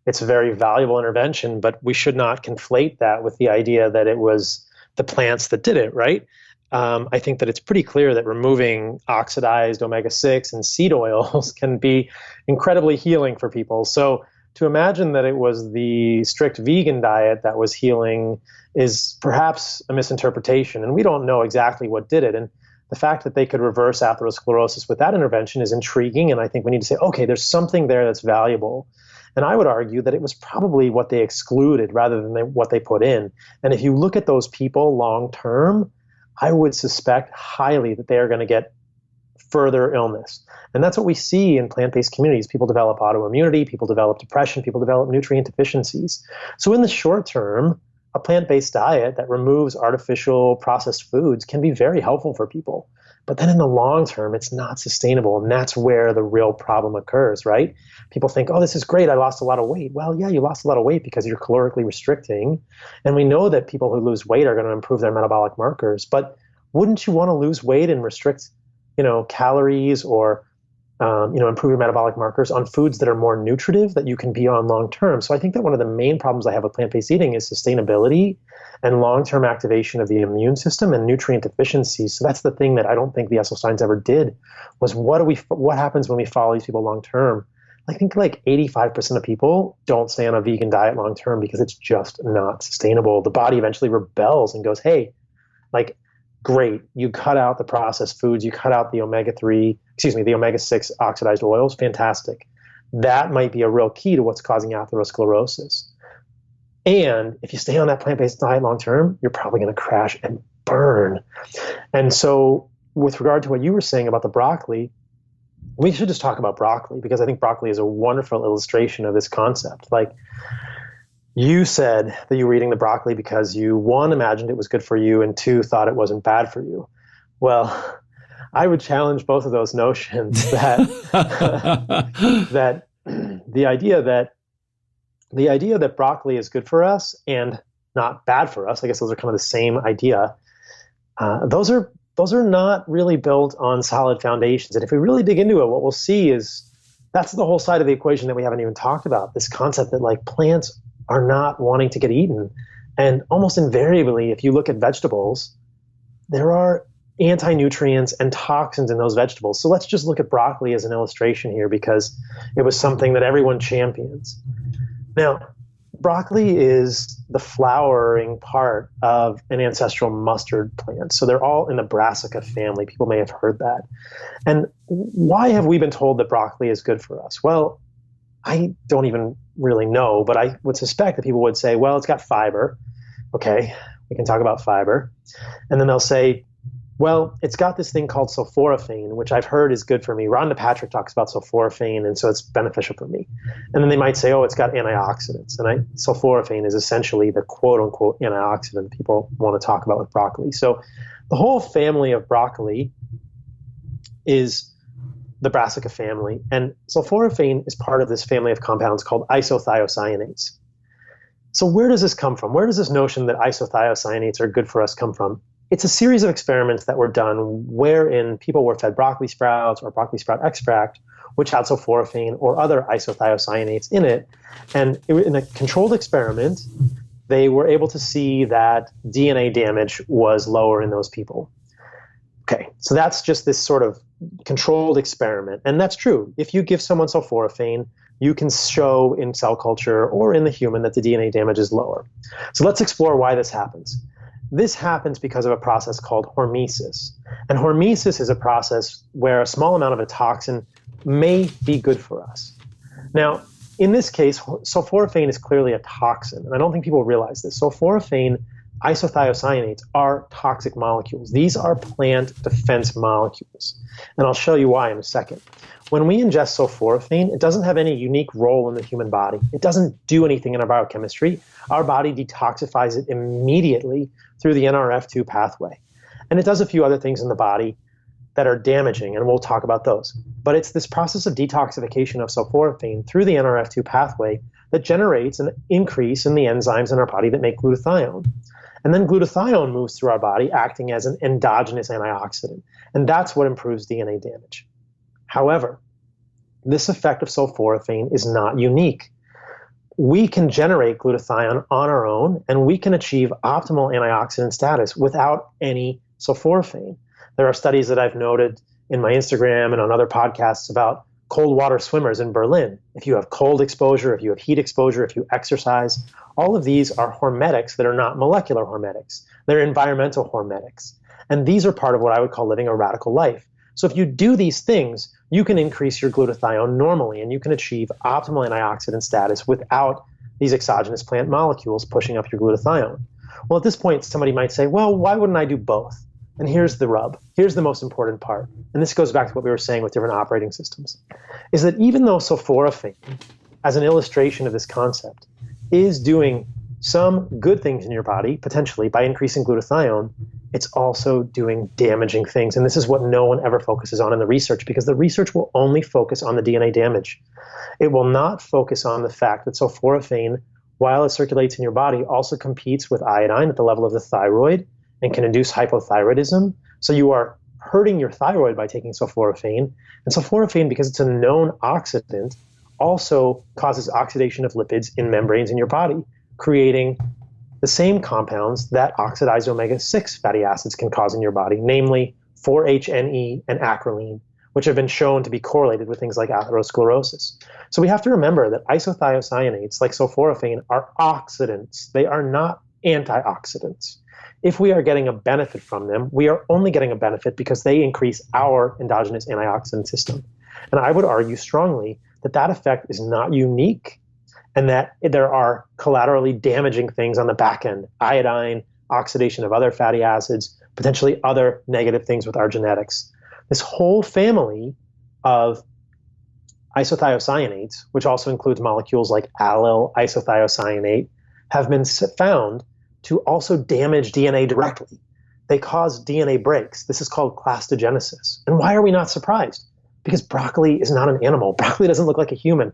B: it's a very valuable intervention, but we should not conflate that with the idea that it was
C: the plants that did it, right? I think that it's pretty clear that removing oxidized omega-6 and seed oils can be incredibly healing for people. So to imagine that it was the strict vegan diet that was healing is perhaps a misinterpretation, and we don't know exactly what did it. And the fact that they could reverse atherosclerosis with that intervention is intriguing, and I think we need to say, okay, there's something there that's valuable. And I would argue that it was probably what they excluded rather than what they put in. And if you look at those people long term, I would suspect highly that they are going to get further illness. And that's what we see in plant-based communities. People develop autoimmunity, people develop depression, people develop nutrient deficiencies. So in the short term, a plant-based diet that removes artificial processed foods can be very helpful for people. But then in the long term, it's not sustainable. And that's where the real problem occurs, right? People think, oh, this is great, I lost a lot of weight. Well, yeah, you lost a lot of weight because you're calorically restricting. And we know that people who lose weight are going to improve their metabolic markers. But wouldn't you want to lose weight and restrict, calories or improve your metabolic markers on foods that are more nutritive that you can be on long term? So I think that one of the main problems I have with plant-based eating is sustainability and long-term activation of the immune system and nutrient deficiency. So that's the thing that I don't think the Esselsteins ever did, was what happens when we follow these people long term. I think like 85% of people don't stay on a vegan diet long term because it's just not sustainable. The body eventually rebels and goes, hey, like, great, you cut out the processed foods, you cut out the omega-6 oxidized oils, fantastic. That might be a real key to what's causing atherosclerosis. And if you stay on that plant-based diet long term, you're probably going to crash and burn. And so with regard to what you were saying about the broccoli, we should just talk about broccoli, because I think broccoli is a wonderful illustration of this concept. Like, you said that you were eating the broccoli because you, one, imagined it was good for you, and two, thought it wasn't bad for you. Well, I would challenge both of those notions that that the idea that broccoli is good for us and not bad for us, I guess those are kind of the same idea. Those are not really built on solid foundations. And if we really dig into it, what we'll see is that's the whole side of the equation that we haven't even talked about. This concept that like plants are not wanting to get eaten. And almost invariably, if you look at vegetables, there are anti-nutrients and toxins in those vegetables. So let's just look at broccoli as an illustration here, because it was something that everyone champions. Now, broccoli is the flowering part of an ancestral mustard plant. So they're all in the Brassica family. People may have heard that. And why have we been told that broccoli is good for us? Well, I don't even really know, but I would suspect that people would say, well, it's got fiber. Okay, we can talk about fiber. And then they'll say, well, it's got this thing called sulforaphane, which I've heard is good for me. Rhonda Patrick talks about sulforaphane, and so it's beneficial for me. And then they might say, oh, it's got antioxidants. And sulforaphane is essentially the quote-unquote antioxidant people want to talk about with broccoli. So the whole family of broccoli is the Brassica family, and sulforaphane is part of this family of compounds called isothiocyanates. So where does this come from? Where does this notion that isothiocyanates are good for us come from? It's a series of experiments that were done wherein people were fed broccoli sprouts or broccoli sprout extract, which had sulforaphane or other isothiocyanates in it. And in a controlled experiment, they were able to see that DNA damage was lower in those people. Okay, so that's just this sort of controlled experiment. And that's true. If you give someone sulforaphane, you can show in cell culture or in the human that the DNA damage is lower. So let's explore why this happens. This happens because of a process called hormesis. And hormesis is a process where a small amount of a toxin may be good for us. Now, in this case, sulforaphane is clearly a toxin, and I don't think people realize this. Sulforaphane isothiocyanates are toxic molecules. These are plant defense molecules. And I'll show you why in a second. When we ingest sulforaphane, it doesn't have any unique role in the human body. It doesn't do anything in our biochemistry. Our body detoxifies it immediately through the NRF2 pathway. And it does a few other things in the body that are damaging, and we'll talk about those. But it's this process of detoxification of sulforaphane through the NRF2 pathway that generates an increase in the enzymes in our body that make glutathione. And then glutathione moves through our body acting as an endogenous antioxidant. And that's what improves DNA damage. However, this effect of sulforaphane is not unique.
B: we can generate glutathione on our own, and we can achieve optimal antioxidant status without any sulforaphane. There are studies that I've noted in my Instagram and on other podcasts about cold water swimmers in Berlin. If you have cold exposure, if you have heat exposure, if you exercise, all of these are hormetics that are not molecular hormetics. They're environmental hormetics. And these are part of what I would call living a radical life. So if you do these things, you can increase your glutathione normally, and you can achieve optimal antioxidant status without these exogenous plant molecules pushing up your glutathione. Well, at this point, somebody might say, well, why wouldn't I do both? And here's the rub. Here's the most important part. And this goes back to what we were saying with different operating systems, is that even though sulforaphane, as an illustration of this concept, is doing some good things in your body, potentially, by increasing glutathione, it's also doing damaging things. And this is what no one ever focuses on in the research, because the research will only focus on the DNA damage. It will not focus on the fact that sulforaphane, while it circulates in your body, also competes with iodine at the level of the thyroid and can induce hypothyroidism. So you are hurting your thyroid by taking sulforaphane. And sulforaphane, because it's a known oxidant, also causes oxidation of lipids in membranes in your body, creating the same compounds that oxidized omega-6 fatty acids can cause in your body, namely 4-HNE and acrolein, which have been shown to be correlated with things like atherosclerosis. So we have to remember that isothiocyanates, like sulforaphane, are oxidants. They are not antioxidants. If we are getting a benefit from them, we are only getting a benefit because they increase our endogenous antioxidant system. And I would argue strongly that that effect is not unique, and that there are collaterally damaging things on the back end: iodine, oxidation of other fatty acids, potentially other negative things with our genetics. This whole family of isothiocyanates, which also includes molecules like allyl isothiocyanate, have been found to also damage DNA directly. They cause DNA breaks. This is called clastogenesis. And why are we not surprised? Because broccoli is not an animal. Broccoli doesn't look like a human.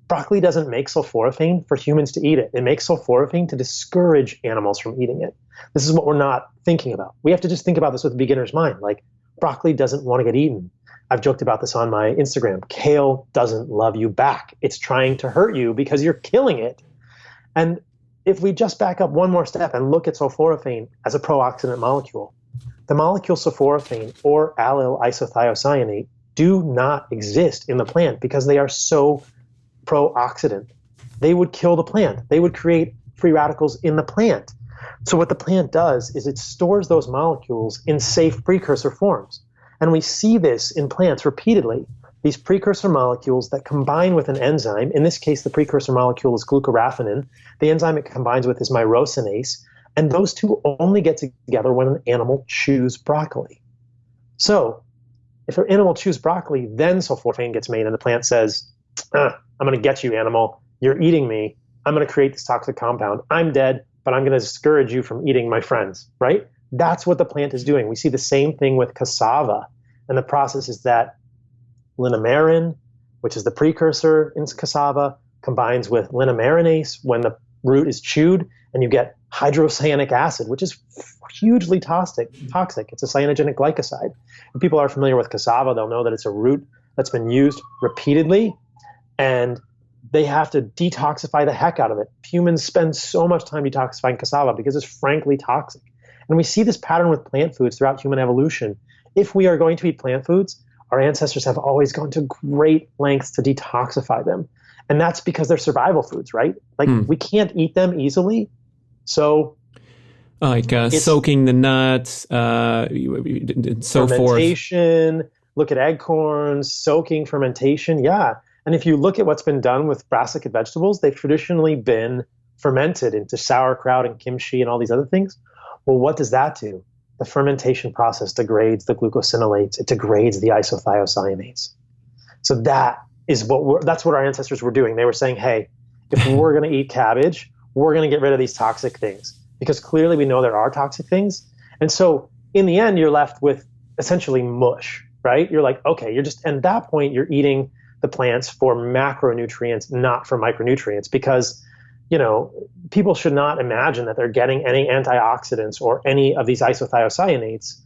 B: Broccoli doesn't make sulforaphane for humans to eat it. It makes sulforaphane to discourage animals from eating it. This is what we're not thinking about. We have to just think about this with a beginner's mind. Like, broccoli doesn't want to get eaten. I've joked about this on my Instagram. Kale doesn't love you back. It's trying to hurt you because you're killing it. And if we just back up one more step and look at sulforaphane as a pro-oxidant molecule, the molecule sulforaphane or allyl isothiocyanate do not exist in the plant because they are so pro-oxidant. They would kill the plant. They would create free radicals in the plant. So what the plant does is it stores those molecules in safe precursor forms. And we see this in plants repeatedly. These precursor molecules that combine with an enzyme, in this case the precursor molecule is glucoraphanin, the enzyme it combines with is myrosinase, and those two only get together when an animal chews broccoli. So if an animal chews broccoli, then sulforaphane gets made and the plant says, I'm going to get you, animal. You're eating me. I'm going to create this toxic compound. I'm dead, but I'm going to discourage you from eating my friends, right? That's what the plant is doing. We see the same thing with cassava. And the process is that linamarin, which is the precursor in cassava, combines with linamarinase when the root is chewed, and you get hydrocyanic acid, which is hugely toxic. It's a cyanogenic glycoside. If people are familiar with cassava, they'll know that it's a root that's been used repeatedly, and they have to detoxify the heck out of it. Humans spend so much time detoxifying cassava because it's frankly toxic. And we see this pattern with plant foods throughout human evolution. If we are going to eat plant foods, our ancestors have always gone to great lengths to detoxify them. And that's because they're survival foods, right? Like we can't eat them easily. So
A: like soaking the nuts, and so forth.
B: Fermentation, look at acorns, soaking, fermentation. Yeah. And if you look at what's been done with brassica vegetables, they've traditionally been fermented into sauerkraut and kimchi and all these other things. Well, what does that do? The fermentation process degrades the glucosinolates. It degrades the isothiocyanates. So that's what our ancestors were doing. They were saying, hey, if we're going to eat cabbage, we're going to get rid of these toxic things, because clearly we know there are toxic things. And so in the end, you're left with essentially mush, right? You're like, okay, at that point, you're eating the plants for macronutrients, not for micronutrients, because people should not imagine that they're getting any antioxidants or any of these isothiocyanates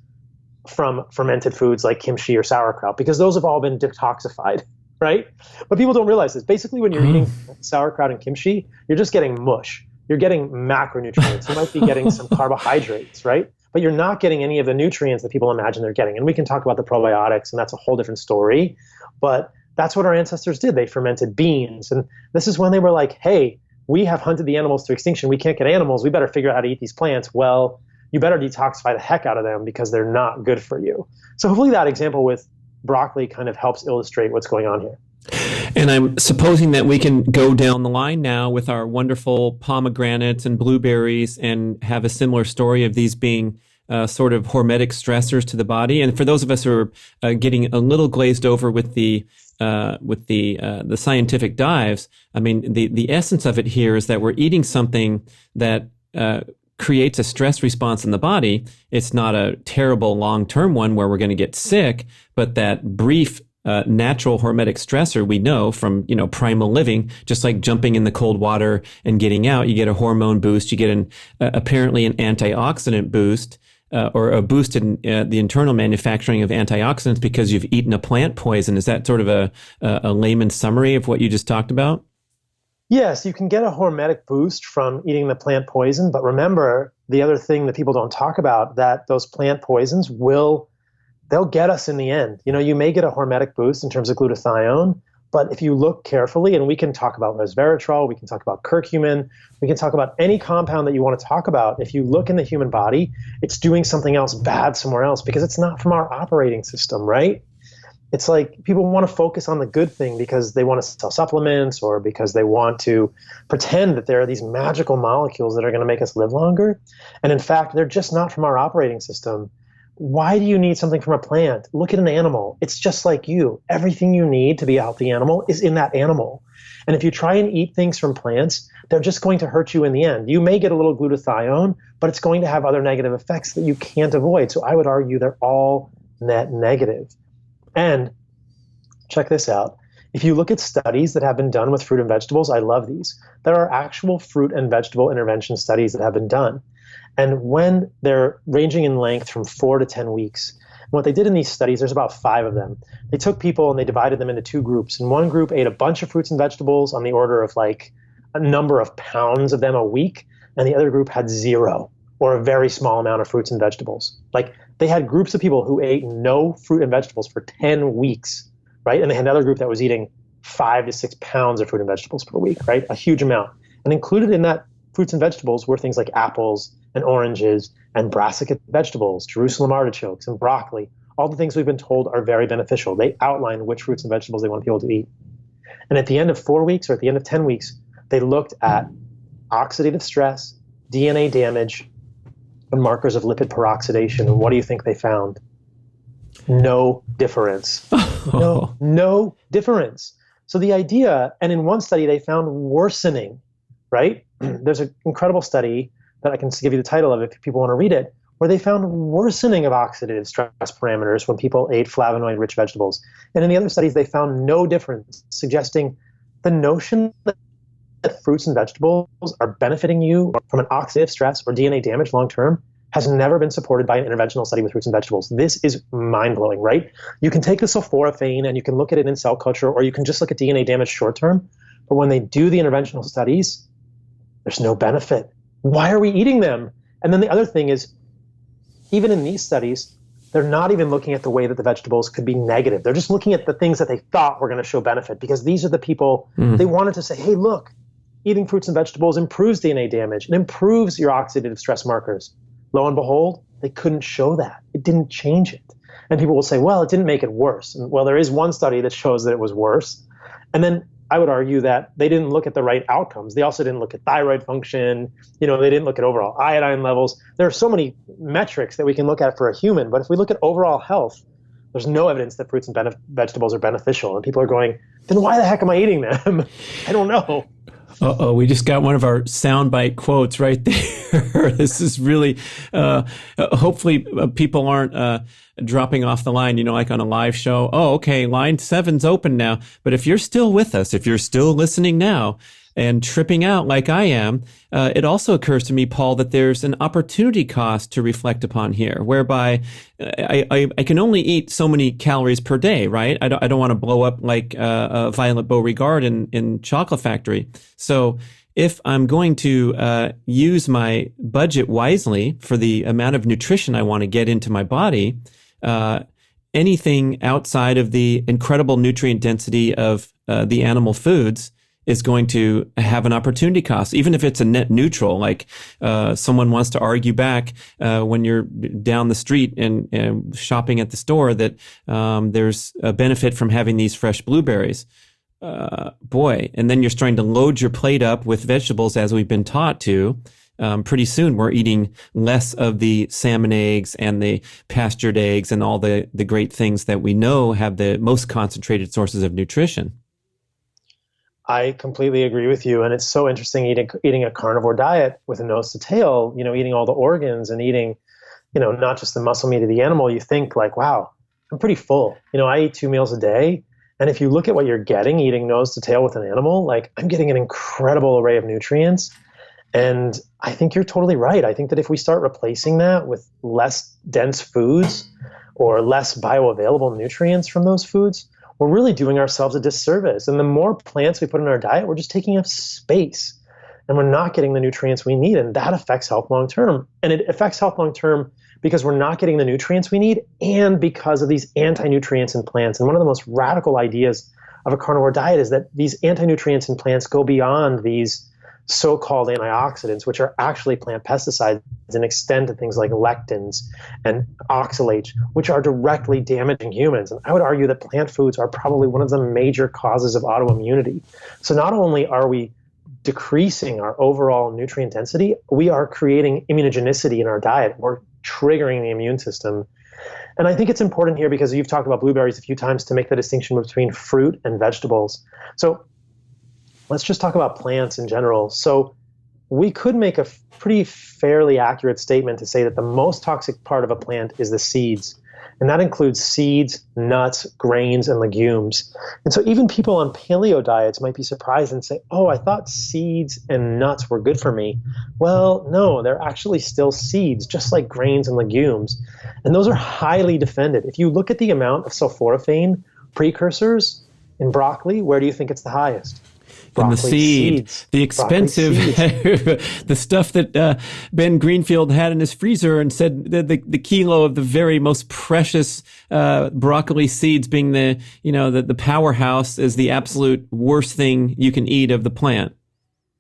B: from fermented foods like kimchi or sauerkraut, because those have all been detoxified. right? But people don't realize this. Basically, when you're eating sauerkraut and kimchi, you're just getting mush. You're getting macronutrients. You might be getting some carbohydrates, right? But you're not getting any of the nutrients that people imagine they're getting. And we can talk about the probiotics, and that's a whole different story. But that's what our ancestors did. They fermented beans. And this is when they were like, hey, we have hunted the animals to extinction. We can't get animals. We better figure out how to eat these plants. Well, you better detoxify the heck out of them because they're not good for you. So hopefully that example with broccoli kind of helps illustrate what's going on here.
A: And I'm supposing that we can go down the line now with our wonderful pomegranates and blueberries and have a similar story of these being sort of hormetic stressors to the body. And for those of us who are getting a little glazed over with the scientific dives, I mean, the essence of it here is that we're eating something that creates a stress response in the body. It's not a terrible long-term one where we're going to get sick, but that brief natural hormetic stressor we know from, primal living, just like jumping in the cold water and getting out, you get a hormone boost, you get apparently an antioxidant boost, or a boost in the internal manufacturing of antioxidants because you've eaten a plant poison. Is that sort of a layman's summary of what you just talked about?
B: Yes, you can get a hormetic boost from eating the plant poison, but remember the other thing that people don't talk about, that those plant poisons they'll get us in the end. You may get a hormetic boost in terms of glutathione, but if you look carefully, and we can talk about resveratrol, we can talk about curcumin, we can talk about any compound that you want to talk about. If you look in the human body, it's doing something else bad somewhere else because it's not from our operating system, right? It's like people want to focus on the good thing because they want to sell supplements or because they want to pretend that there are these magical molecules that are going to make us live longer. And in fact, they're just not from our operating system. Why do you need something from a plant? Look at an animal. It's just like you. Everything you need to be a healthy animal is in that animal. And if you try and eat things from plants, they're just going to hurt you in the end. You may get a little glutathione, but it's going to have other negative effects that you can't avoid. So I would argue they're all net negative. And check this out. If you look at studies that have been done with fruit and vegetables, I love these. There are actual fruit and vegetable intervention studies that have been done. And when they're ranging in length from 4 to 10 weeks, what they did in these studies, there's about 5 of them. They took people and they divided them into 2 groups. And one group ate a bunch of fruits and vegetables on the order of like a number of pounds of them a week. And the other group had 0 or a very small amount of fruits and vegetables. Like they had groups of people who ate no fruit and vegetables for 10 weeks, right? And they had another group that was eating 5 to 6 pounds of fruit and vegetables per week, right? A huge amount. And included in that fruits and vegetables were things like apples and oranges and brassica vegetables, Jerusalem artichokes and broccoli, all the things we've been told are very beneficial. They outline which fruits and vegetables they want people to eat. And at the end of 4 weeks or at the end of 10 weeks, they looked at oxidative stress, DNA damage, and markers of lipid peroxidation. And what do you think they found? No difference. No difference. So the idea, and in one study they found worsening, right? There's an incredible study that I can give you the title of if people want to read it, where they found worsening of oxidative stress parameters when people ate flavonoid-rich vegetables. And in the other studies, they found no difference, suggesting the notion that fruits and vegetables are benefiting you from an oxidative stress or DNA damage long-term has never been supported by an interventional study with fruits and vegetables. This is mind-blowing, right? You can take the sulforaphane and you can look at it in cell culture, or you can just look at DNA damage short-term. But when they do the interventional studies, there's no benefit. Why are we eating them? And then the other thing is, even in these studies, they're not even looking at the way that the vegetables could be negative. They're just looking at the things that they thought were going to show benefit, because these are the people, they wanted to say, hey, look, eating fruits and vegetables improves DNA damage. It improves your oxidative stress markers. Lo and behold, they couldn't show that. It didn't change it. And people will say, well, it didn't make it worse. And well, there is one study that shows that it was worse. And then I would argue that they didn't look at the right outcomes. They also didn't look at thyroid function. They didn't look at overall iodine levels. There are so many metrics that we can look at for a human, but if we look at overall health, there's no evidence that fruits and vegetables are beneficial. And people are going, then why the heck am I eating them? I don't know.
A: Uh-oh, we just got one of our soundbite quotes right there. This is really, hopefully people aren't dropping off the line, like on a live show. Oh, okay, line 7's open now. But if you're still with us, if you're still listening now, and tripping out like I am, it also occurs to me, Paul, that there's an opportunity cost to reflect upon here, whereby I can only eat so many calories per day, right? I don't want to blow up like Violet Beauregard in Chocolate Factory. So if I'm going to use my budget wisely for the amount of nutrition I want to get into my body, anything outside of the incredible nutrient density of the animal foods is going to have an opportunity cost, even if it's a net neutral. Like someone wants to argue back when you're down the street and shopping at the store that there's a benefit from having these fresh blueberries. Boy, and then you're starting to load your plate up with vegetables as we've been taught to. Pretty soon we're eating less of the salmon eggs and the pastured eggs and all the great things that we know have the most concentrated sources of nutrition.
B: I completely agree with you. And it's so interesting eating a carnivore diet with a nose to tail, eating all the organs and eating, not just the muscle meat of the animal. You think like, wow, I'm pretty full. I eat 2 meals a day. And if you look at what you're getting, eating nose to tail with an animal, like I'm getting an incredible array of nutrients. And I think you're totally right. I think that if we start replacing that with less dense foods or less bioavailable nutrients from those foods, we're really doing ourselves a disservice. And the more plants we put in our diet, we're just taking up space and we're not getting the nutrients we need. And that affects health long term. And it affects health long term because we're not getting the nutrients we need and because of these anti-nutrients in plants. And one of the most radical ideas of a carnivore diet is that these anti-nutrients in plants go beyond these so-called antioxidants, which are actually plant pesticides, and extend to things like lectins and oxalates, which are directly damaging humans. And I would argue that plant foods are probably one of the major causes of autoimmunity. So not only are we decreasing our overall nutrient density, we are creating immunogenicity in our diet. We're triggering the immune system. And I think it's important here because you've talked about blueberries a few times to make the distinction between fruit and vegetables. So let's just talk about plants in general. So we could make a pretty fairly accurate statement to say that the most toxic part of a plant is the seeds. And that includes seeds, nuts, grains, and legumes. And so even people on paleo diets might be surprised and say, oh, I thought seeds and nuts were good for me. Well, no, they're actually still seeds, just like grains and legumes. And those are highly defended. If you look at the amount of sulforaphane precursors in broccoli, where do you think it's the highest?
A: And the seeds, the expensive, the stuff that Ben Greenfield had in his freezer and said the kilo of the very most precious broccoli seeds being the powerhouse is the absolute worst thing you can eat of the plant.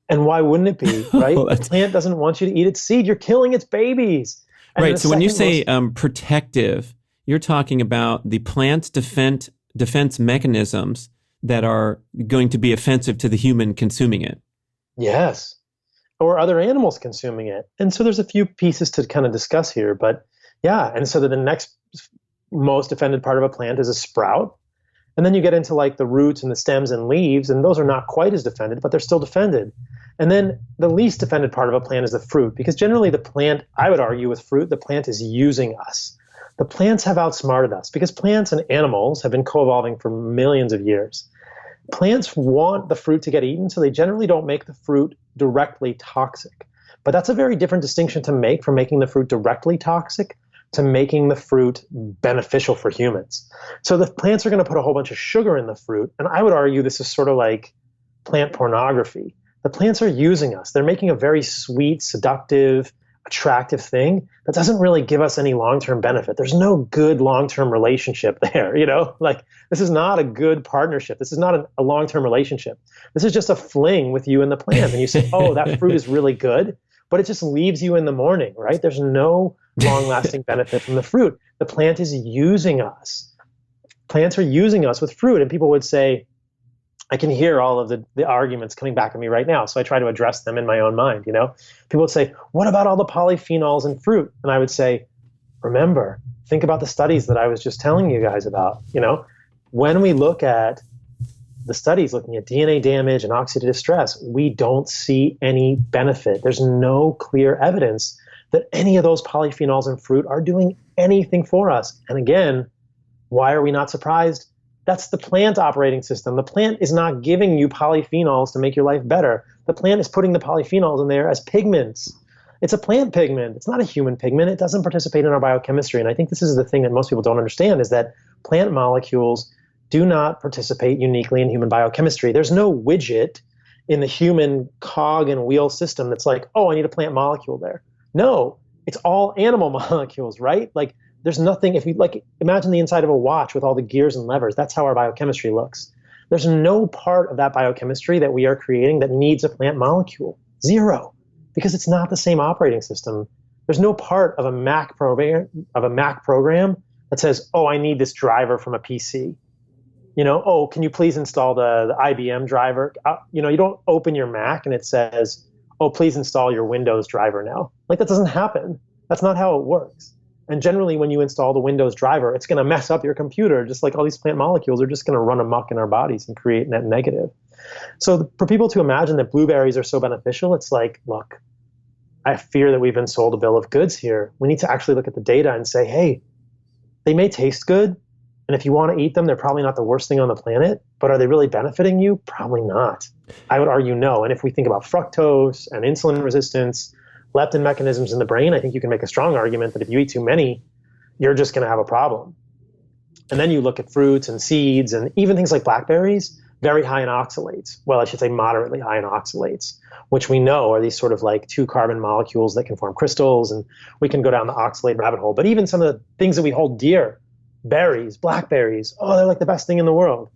B: And why wouldn't it be, right? The plant doesn't want you to eat its seed. You're killing its babies. And
A: right. So when you say protective, you're talking about the plant's defense mechanisms that are going to be offensive to the human consuming it.
B: Yes. Or other animals consuming it. And so there's a few pieces to kind of discuss here, but yeah. And so the next most defended part of a plant is a sprout. And then you get into like the roots and the stems and leaves, and those are not quite as defended, but they're still defended. And then the least defended part of a plant is the fruit, because generally the plant, I would argue with fruit, the plant is using us. The plants have outsmarted us because plants and animals have been co-evolving for millions of years. Plants want the fruit to get eaten, so they generally don't make the fruit directly toxic. But that's a very different distinction to make from making the fruit directly toxic to making the fruit beneficial for humans. So the plants are going to put a whole bunch of sugar in the fruit, and I would argue this is sort of like plant pornography. The plants are using us. They're making a very sweet, seductive, attractive thing that doesn't really give us any long-term benefit. There's no good long-term relationship there, like this is not a good partnership. This is not a long-term relationship. This is just a fling with you and the plant. And you say, oh, that fruit is really good, but it just leaves you in the morning, right? There's no long-lasting benefit from the fruit. The plant is using us. Plants are using us with fruit. And people would say, I can hear all of the arguments coming back at me right now, so I try to address them in my own mind. People would say, what about all the polyphenols in fruit? And I would say, remember, think about the studies that I was just telling you guys about. When we look at the studies looking at DNA damage and oxidative stress, we don't see any benefit. There's no clear evidence that any of those polyphenols in fruit are doing anything for us. And again, why are we not surprised? That's the plant operating system. The plant is not giving you polyphenols to make your life better. The plant is putting the polyphenols in there as pigments. It's a plant pigment. It's not a human pigment. It doesn't participate in our biochemistry. And I think this is the thing that most people don't understand, is that plant molecules do not participate uniquely in human biochemistry. There's no widget in the human cog and wheel system that's like, oh, I need a plant molecule there. No, it's all animal molecules, right? Like, there's nothing, if you like, imagine the inside of a watch with all the gears and levers. That's how our biochemistry looks. There's no part of that biochemistry that we are creating that needs a plant molecule. Zero. Because it's not the same operating system. There's no part of a Mac program that says, oh, I need this driver from a PC. Oh, can you please install the IBM driver? You don't open your Mac and it says, oh, please install your Windows driver now. Like, that doesn't happen. That's not how it works. And generally, when you install the Windows driver, it's going to mess up your computer, just like all these plant molecules are just going to run amok in our bodies and create net negative. So for people to imagine that blueberries are so beneficial, it's like, look, I fear that we've been sold a bill of goods here. We need to actually look at the data and say, hey, they may taste good, and if you want to eat them, they're probably not the worst thing on the planet, but are they really benefiting you? Probably not. I would argue no. And if we think about fructose and insulin resistance, leptin mechanisms in the brain, I think you can make a strong argument that if you eat too many, you're just going to have a problem. And then you look at fruits and seeds and even things like blackberries, very high in oxalates. Well, I should say moderately high in oxalates, which we know are these sort of like 2 carbon molecules that can form crystals, and we can go down the oxalate rabbit hole. But even some of the things that we hold dear, berries, blackberries, oh, they're like the best thing in the world,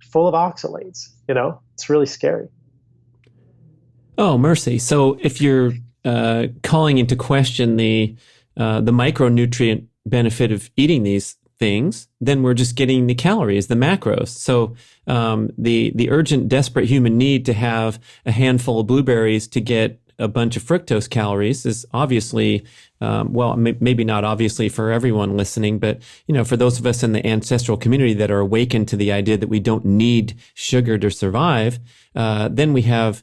B: full of oxalates. It's really scary.
A: Oh, mercy. So if you're calling into question the micronutrient benefit of eating these things, then we're just getting the calories, the macros. So the urgent, desperate human need to have a handful of blueberries to get a bunch of fructose calories is obviously, maybe not obviously for everyone listening, but for those of us in the ancestral community that are awakened to the idea that we don't need sugar to survive, then we have,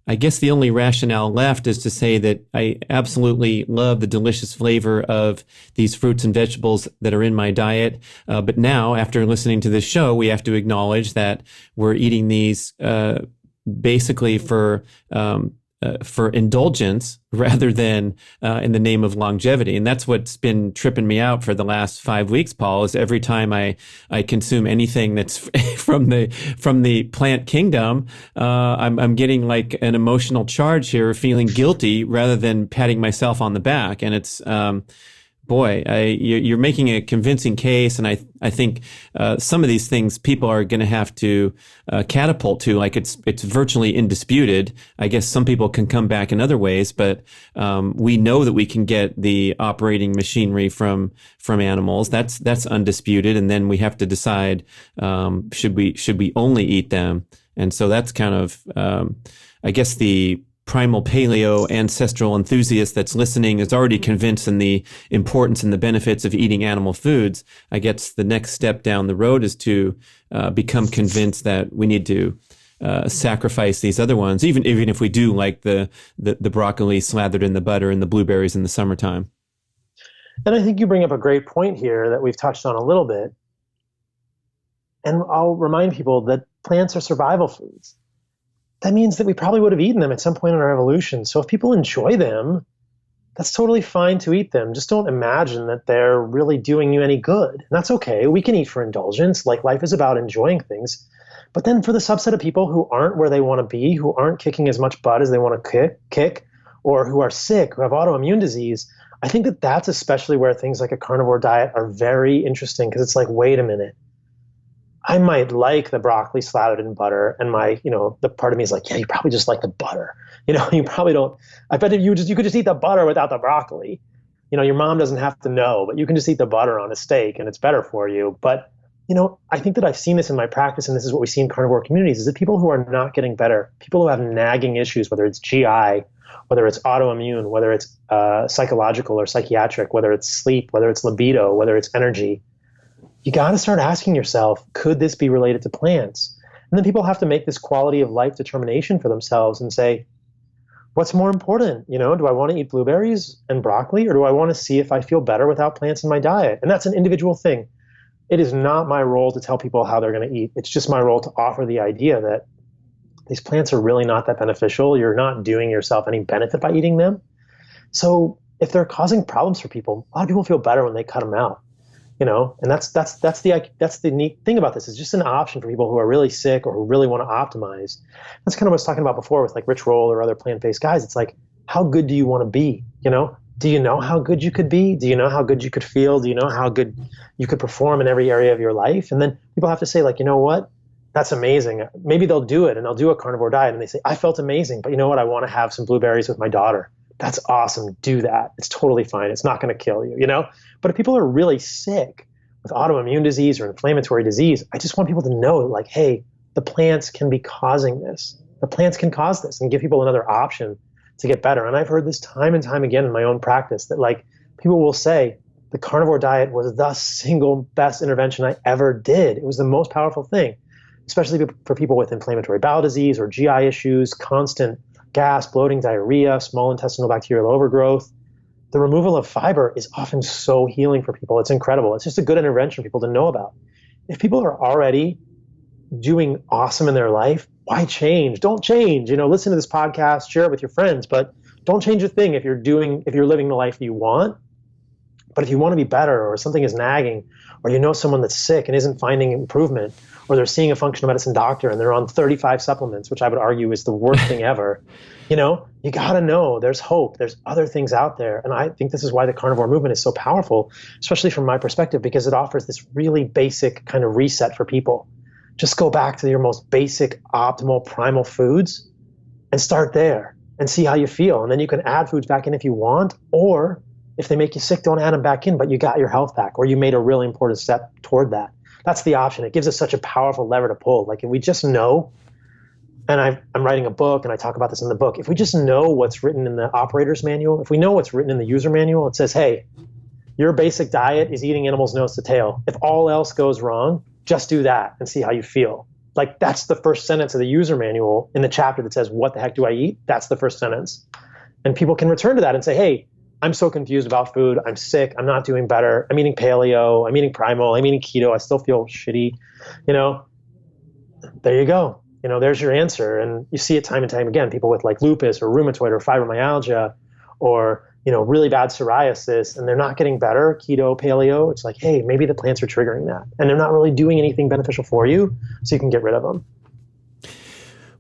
A: I guess the only rationale left is to say that I absolutely love the delicious flavor of these fruits and vegetables that are in my diet. But now, after listening to this show, we have to acknowledge that we're eating these basically for indulgence rather than in the name of longevity. And that's what's been tripping me out for the last 5 weeks, Paul, is every time I consume anything that's from the plant kingdom, I'm getting like an emotional charge here, feeling guilty rather than patting myself on the back. And it's, you're making a convincing case, and I think some of these things people are going to have to catapult to, like it's virtually indisputed. I guess some people can come back in other ways, but we know that we can get the operating machinery from animals. That's undisputed, and then we have to decide should we only eat them, and so that's kind of I guess the primal paleo ancestral enthusiast that's listening is already convinced in the importance and the benefits of eating animal foods. I guess the next step down the road is to become convinced that we need to sacrifice these other ones, even if we do like the broccoli slathered in the butter and the blueberries in the summertime.
B: And I think you bring up a great point here that we've touched on a little bit. And I'll remind people that plants are survival foods. That means that we probably would have eaten them at some point in our evolution. So if people enjoy them, that's totally fine to eat them. Just don't imagine that they're really doing you any good. And that's okay. We can eat for indulgence. Like, life is about enjoying things. But then for the subset of people who aren't where they want to be, who aren't kicking as much butt as they want to kick, or who are sick, who have autoimmune disease, I think that that's especially where things like a carnivore diet are very interesting, because it's like, wait a minute. I might like the broccoli slathered in butter, and the part of me is like, yeah, you probably just like the butter. You probably don't. I bet if you could just eat the butter without the broccoli. Your mom doesn't have to know, but you can just eat the butter on a steak and it's better for you. But, I think that I've seen this in my practice, and this is what we see in carnivore communities, is that people who are not getting better, people who have nagging issues, whether it's GI, whether it's autoimmune, whether it's psychological or psychiatric, whether it's sleep, whether it's libido, whether it's energy, you got to start asking yourself, could this be related to plants? And then people have to make this quality of life determination for themselves and say, what's more important? Do I want to eat blueberries and broccoli, or do I want to see if I feel better without plants in my diet? And that's an individual thing. it is not my role to tell people how they're going to eat. It's just my role to offer the idea that these plants are really not that beneficial. You're not doing yourself any benefit by eating them. So if they're causing problems for people, a lot of people feel better when they cut them out. And that's the neat thing about this. It's just an option for people who are really sick or who really want to optimize. That's kind of what I was talking about before with like Rich Roll or other plant-based guys. It's like, how good do you want to be? Do you know how good you could be? Do you know how good you could feel? Do you know how good you could perform in every area of your life? And then people have to say like, you know what? That's amazing. Maybe they'll do it and they'll do a carnivore diet and they say, I felt amazing, but you know what? I want to have some blueberries with my daughter. That's awesome. Do that. It's totally fine. It's not going to kill you, But if people are really sick with autoimmune disease or inflammatory disease, I just want people to know like, hey, the plants can be causing this. The plants can cause this, and give people another option to get better. And I've heard this time and time again in my own practice that like people will say the carnivore diet was the single best intervention I ever did. It was the most powerful thing, especially for people with inflammatory bowel disease or GI issues, constant gas, bloating, diarrhea, small intestinal bacterial overgrowth. The removal of fiber is often so healing for people. It's incredible. It's just a good intervention for people to know about. If people are already doing awesome in their life, why change? Don't change. Listen to this podcast, share it with your friends, but don't change a thing if you're living the life you want. But if you want to be better, or something is nagging, or someone that's sick and isn't finding improvement, or they're seeing a functional medicine doctor and they're on 35 supplements, which I would argue is the worst thing ever, you got to know there's hope. There's other things out there. And I think this is why the carnivore movement is so powerful, especially from my perspective, because it offers this really basic kind of reset for people. Just go back to your most basic, optimal, primal foods and start there and see how you feel. And then you can add foods back in if you want, or if they make you sick, don't add them back in, but you got your health back, or you made a really important step toward that. That's the option. It gives us such a powerful lever to pull. Like if we just know, and I'm writing a book and I talk about this in the book, if we just know what's written in the operator's manual, if we know what's written in the user manual, it says, hey, your basic diet is eating animals nose to tail. If all else goes wrong, just do that and see how you feel. Like that's the first sentence of the user manual in the chapter that says, what the heck do I eat? That's the first sentence. And people can return to that and say, hey, I'm so confused about food. I'm sick. I'm not doing better. I'm eating paleo. I'm eating primal. I'm eating keto. I still feel shitty. There you go. There's your answer. And you see it time and time again. People with like lupus or rheumatoid or fibromyalgia or, really bad psoriasis, and they're not getting better, keto, paleo. It's like, hey, maybe the plants are triggering that. And they're not really doing anything beneficial for you, so you can get rid of them.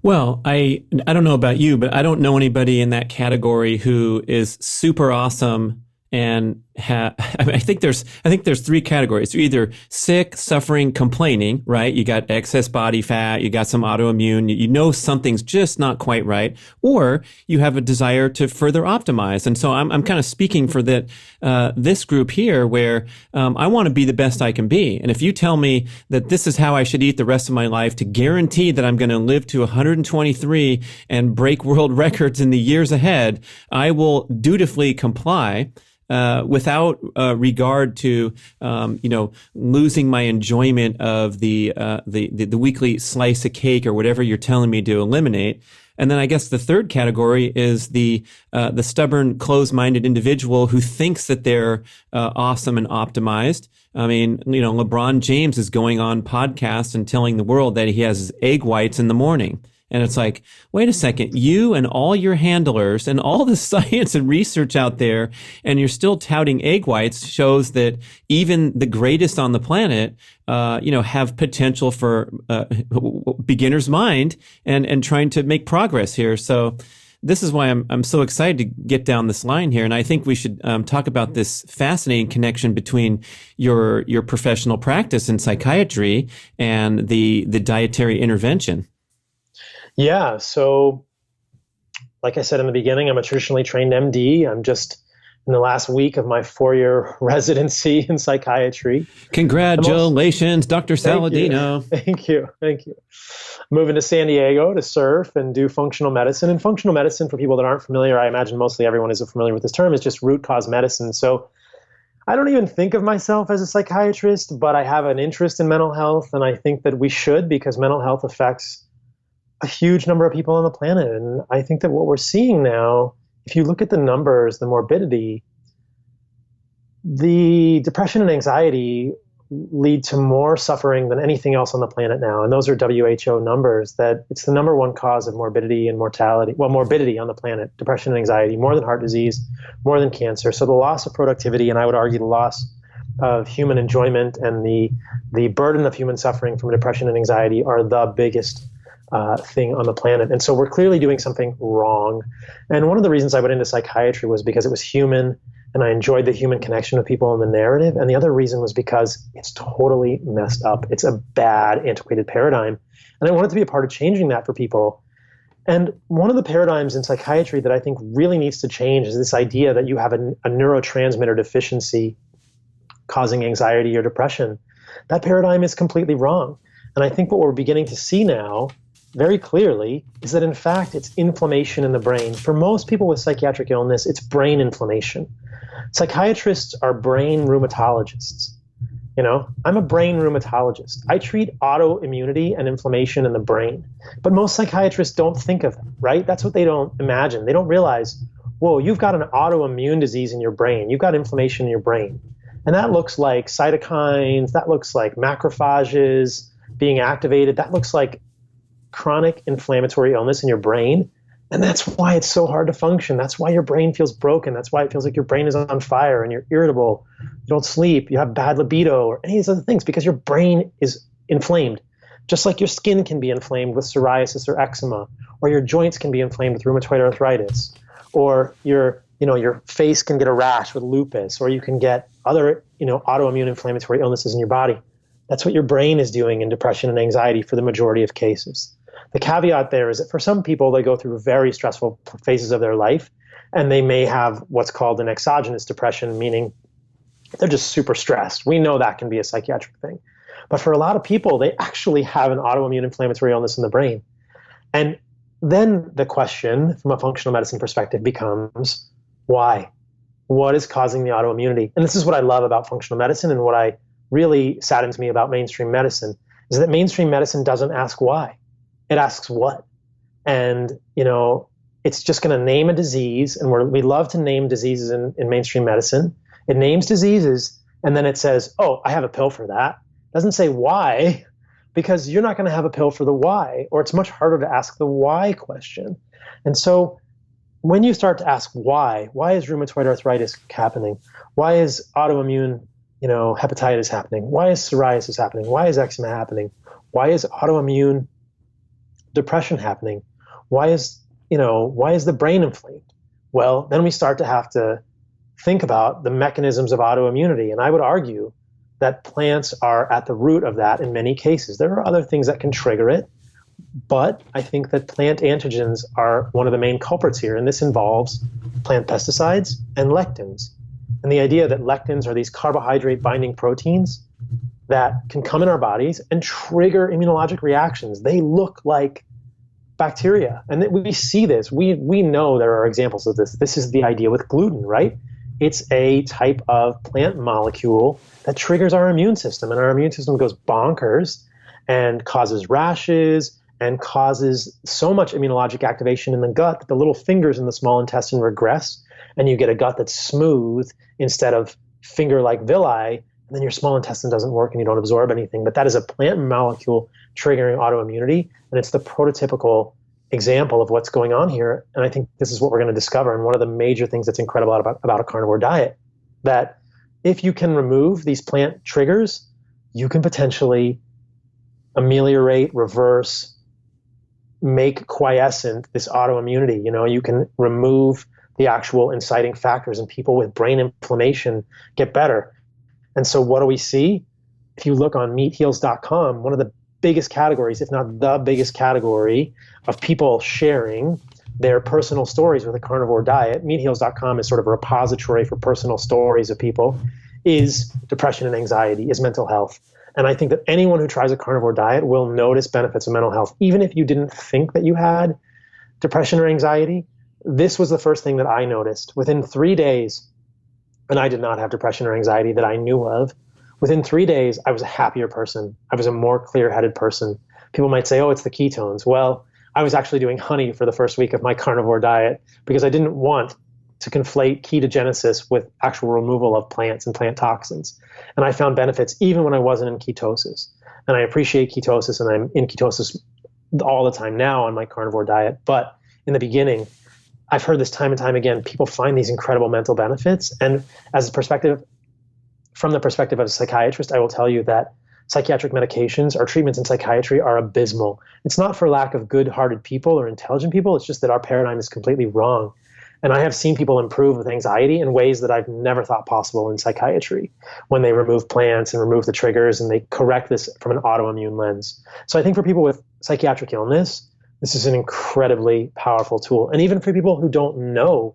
A: Well, I don't know about you, but I don't know anybody in that category who is super awesome and I think there's three categories. You're either sick, suffering, complaining, right? You got excess body fat, you got some autoimmune, something's just not quite right, or you have a desire to further optimize. And so I'm kind of speaking for this group here where I want to be the best I can be. And if you tell me that this is how I should eat the rest of my life to guarantee that I'm going to live to 123 and break world records in the years ahead, I will dutifully comply. Without regard to losing my enjoyment of the weekly slice of cake or whatever you're telling me to eliminate. And then I guess the third category is the stubborn, closed-minded individual who thinks that they're awesome and optimized. I mean, LeBron James is going on podcasts and telling the world that he has egg whites in the morning. And it's like, wait a second, you and all your handlers and all the science and research out there, and you're still touting egg whites, shows that even the greatest on the planet, have potential for beginner's mind and trying to make progress here. So this is why I'm so excited to get down this line here. And I think we should talk about this fascinating connection between your professional practice in psychiatry and the dietary intervention.
B: Yeah. So like I said in the beginning, I'm a traditionally trained MD. I'm just in the last week of my 4-year residency in psychiatry.
A: Congratulations, Dr. Saladino.
B: Thank you. Moving to San Diego to surf and do functional medicine. And functional medicine, for people that aren't familiar, I imagine mostly everyone is familiar with this term, is just root cause medicine. So I don't even think of myself as a psychiatrist, but I have an interest in mental health. And I think that we should, because mental health affects a huge number of people on the planet. And I think that what we're seeing now, if you look at the numbers, the morbidity, the depression and anxiety lead to more suffering than anything else on the planet now. And those are WHO numbers, that it's the number one cause of morbidity and mortality. Well, morbidity on the planet, depression and anxiety, more than heart disease, more than cancer. So the loss of productivity, and I would argue the loss of human enjoyment and the burden of human suffering from depression and anxiety are the biggest thing on the planet. And so we're clearly doing something wrong. And one of the reasons I went into psychiatry was because it was human, and I enjoyed the human connection with people in the narrative. And the other reason was because it's totally messed up. It's a bad, antiquated paradigm. And I wanted to be a part of changing that for people. And one of the paradigms in psychiatry that I think really needs to change is this idea that you have a neurotransmitter deficiency causing anxiety or depression. That paradigm is completely wrong. And I think what we're beginning to see now very clearly is that, in fact, it's inflammation in the brain. For most people with psychiatric illness, it's brain inflammation. Psychiatrists are brain rheumatologists. You know, I'm a brain rheumatologist. I treat autoimmunity and inflammation in the brain. But most psychiatrists don't think of it, right? That's what they don't imagine. They don't realize, whoa, you've got an autoimmune disease in your brain. You've got inflammation in your brain. And that looks like cytokines. That looks like macrophages being activated. That looks like chronic inflammatory illness in your brain. And that's why it's so hard to function. That's why your brain feels broken. That's why it feels like your brain is on fire and you're irritable. You don't sleep. You have bad libido or any of these other things because your brain is inflamed. Just like your skin can be inflamed with psoriasis or eczema, or your joints can be inflamed with rheumatoid arthritis, or your face can get a rash with lupus, or you can get other, autoimmune inflammatory illnesses in your body. That's what your brain is doing in depression and anxiety for the majority of cases. The caveat there is that for some people, they go through very stressful phases of their life, and they may have what's called an exogenous depression, meaning they're just super stressed. We know that can be a psychiatric thing. But for a lot of people, they actually have an autoimmune inflammatory illness in the brain. And then the question from a functional medicine perspective becomes, why? What is causing the autoimmunity? And this is what I love about functional medicine, and what I really saddens me about mainstream medicine, is that mainstream medicine doesn't ask why. It asks what. And, it's just going to name a disease, and we love to name diseases in mainstream medicine. It names diseases, and then it says, oh, I have a pill for that. It doesn't say why, because you're not going to have a pill for the why, or it's much harder to ask the why question. And so when you start to ask why is rheumatoid arthritis happening? Why is autoimmune, hepatitis happening? Why is psoriasis happening? Why is eczema happening? Why is autoimmune depression happening? Why is the brain inflamed? Well, then we start to have to think about the mechanisms of autoimmunity. And I would argue that plants are at the root of that in many cases. There are other things that can trigger it, but I think that plant antigens are one of the main culprits here. And this involves plant pesticides and lectins. And the idea that lectins are these carbohydrate binding proteins that can come in our bodies and trigger immunologic reactions. They look like bacteria. And we see this. We know there are examples of this. This is the idea with gluten, right? It's a type of plant molecule that triggers our immune system. And our immune system goes bonkers and causes rashes and causes so much immunologic activation in the gut that the little fingers in the small intestine regress, and you get a gut that's smooth instead of finger-like villi. And then your small intestine doesn't work and you don't absorb anything. But that is a plant molecule triggering autoimmunity, and it's the prototypical example of what's going on here. And I think this is what we're going to discover. And one of the major things that's incredible about a carnivore diet, that if you can remove these plant triggers, you can potentially ameliorate, reverse, make quiescent this autoimmunity. You can remove the actual inciting factors, and people with brain inflammation get better. And so what do we see? If you look on meatheals.com, one of the biggest categories, if not the biggest category of people sharing their personal stories with a carnivore diet, meatheals.com is sort of a repository for personal stories of people, is depression and anxiety, is mental health. And I think that anyone who tries a carnivore diet will notice benefits of mental health. Even if you didn't think that you had depression or anxiety, this was the first thing that I noticed. Within 3 days, and I did not have depression or anxiety that I knew of, within 3 days, I was a happier person. I was a more clear-headed person. People might say, oh, it's the ketones. Well, I was actually doing honey for the first week of my carnivore diet because I didn't want to conflate ketogenesis with actual removal of plants and plant toxins. And I found benefits even when I wasn't in ketosis. And I appreciate ketosis, and I'm in ketosis all the time now on my carnivore diet. But in the beginning, I've heard this time and time again, people find these incredible mental benefits. And from the perspective of a psychiatrist, I will tell you that psychiatric medications or treatments in psychiatry are abysmal. It's not for lack of good-hearted people or intelligent people. It's just that our paradigm is completely wrong. And I have seen people improve with anxiety in ways that I've never thought possible in psychiatry, when they remove plants and remove the triggers and they correct this from an autoimmune lens. So I think for people with psychiatric illness, this is an incredibly powerful tool. And even for people who don't know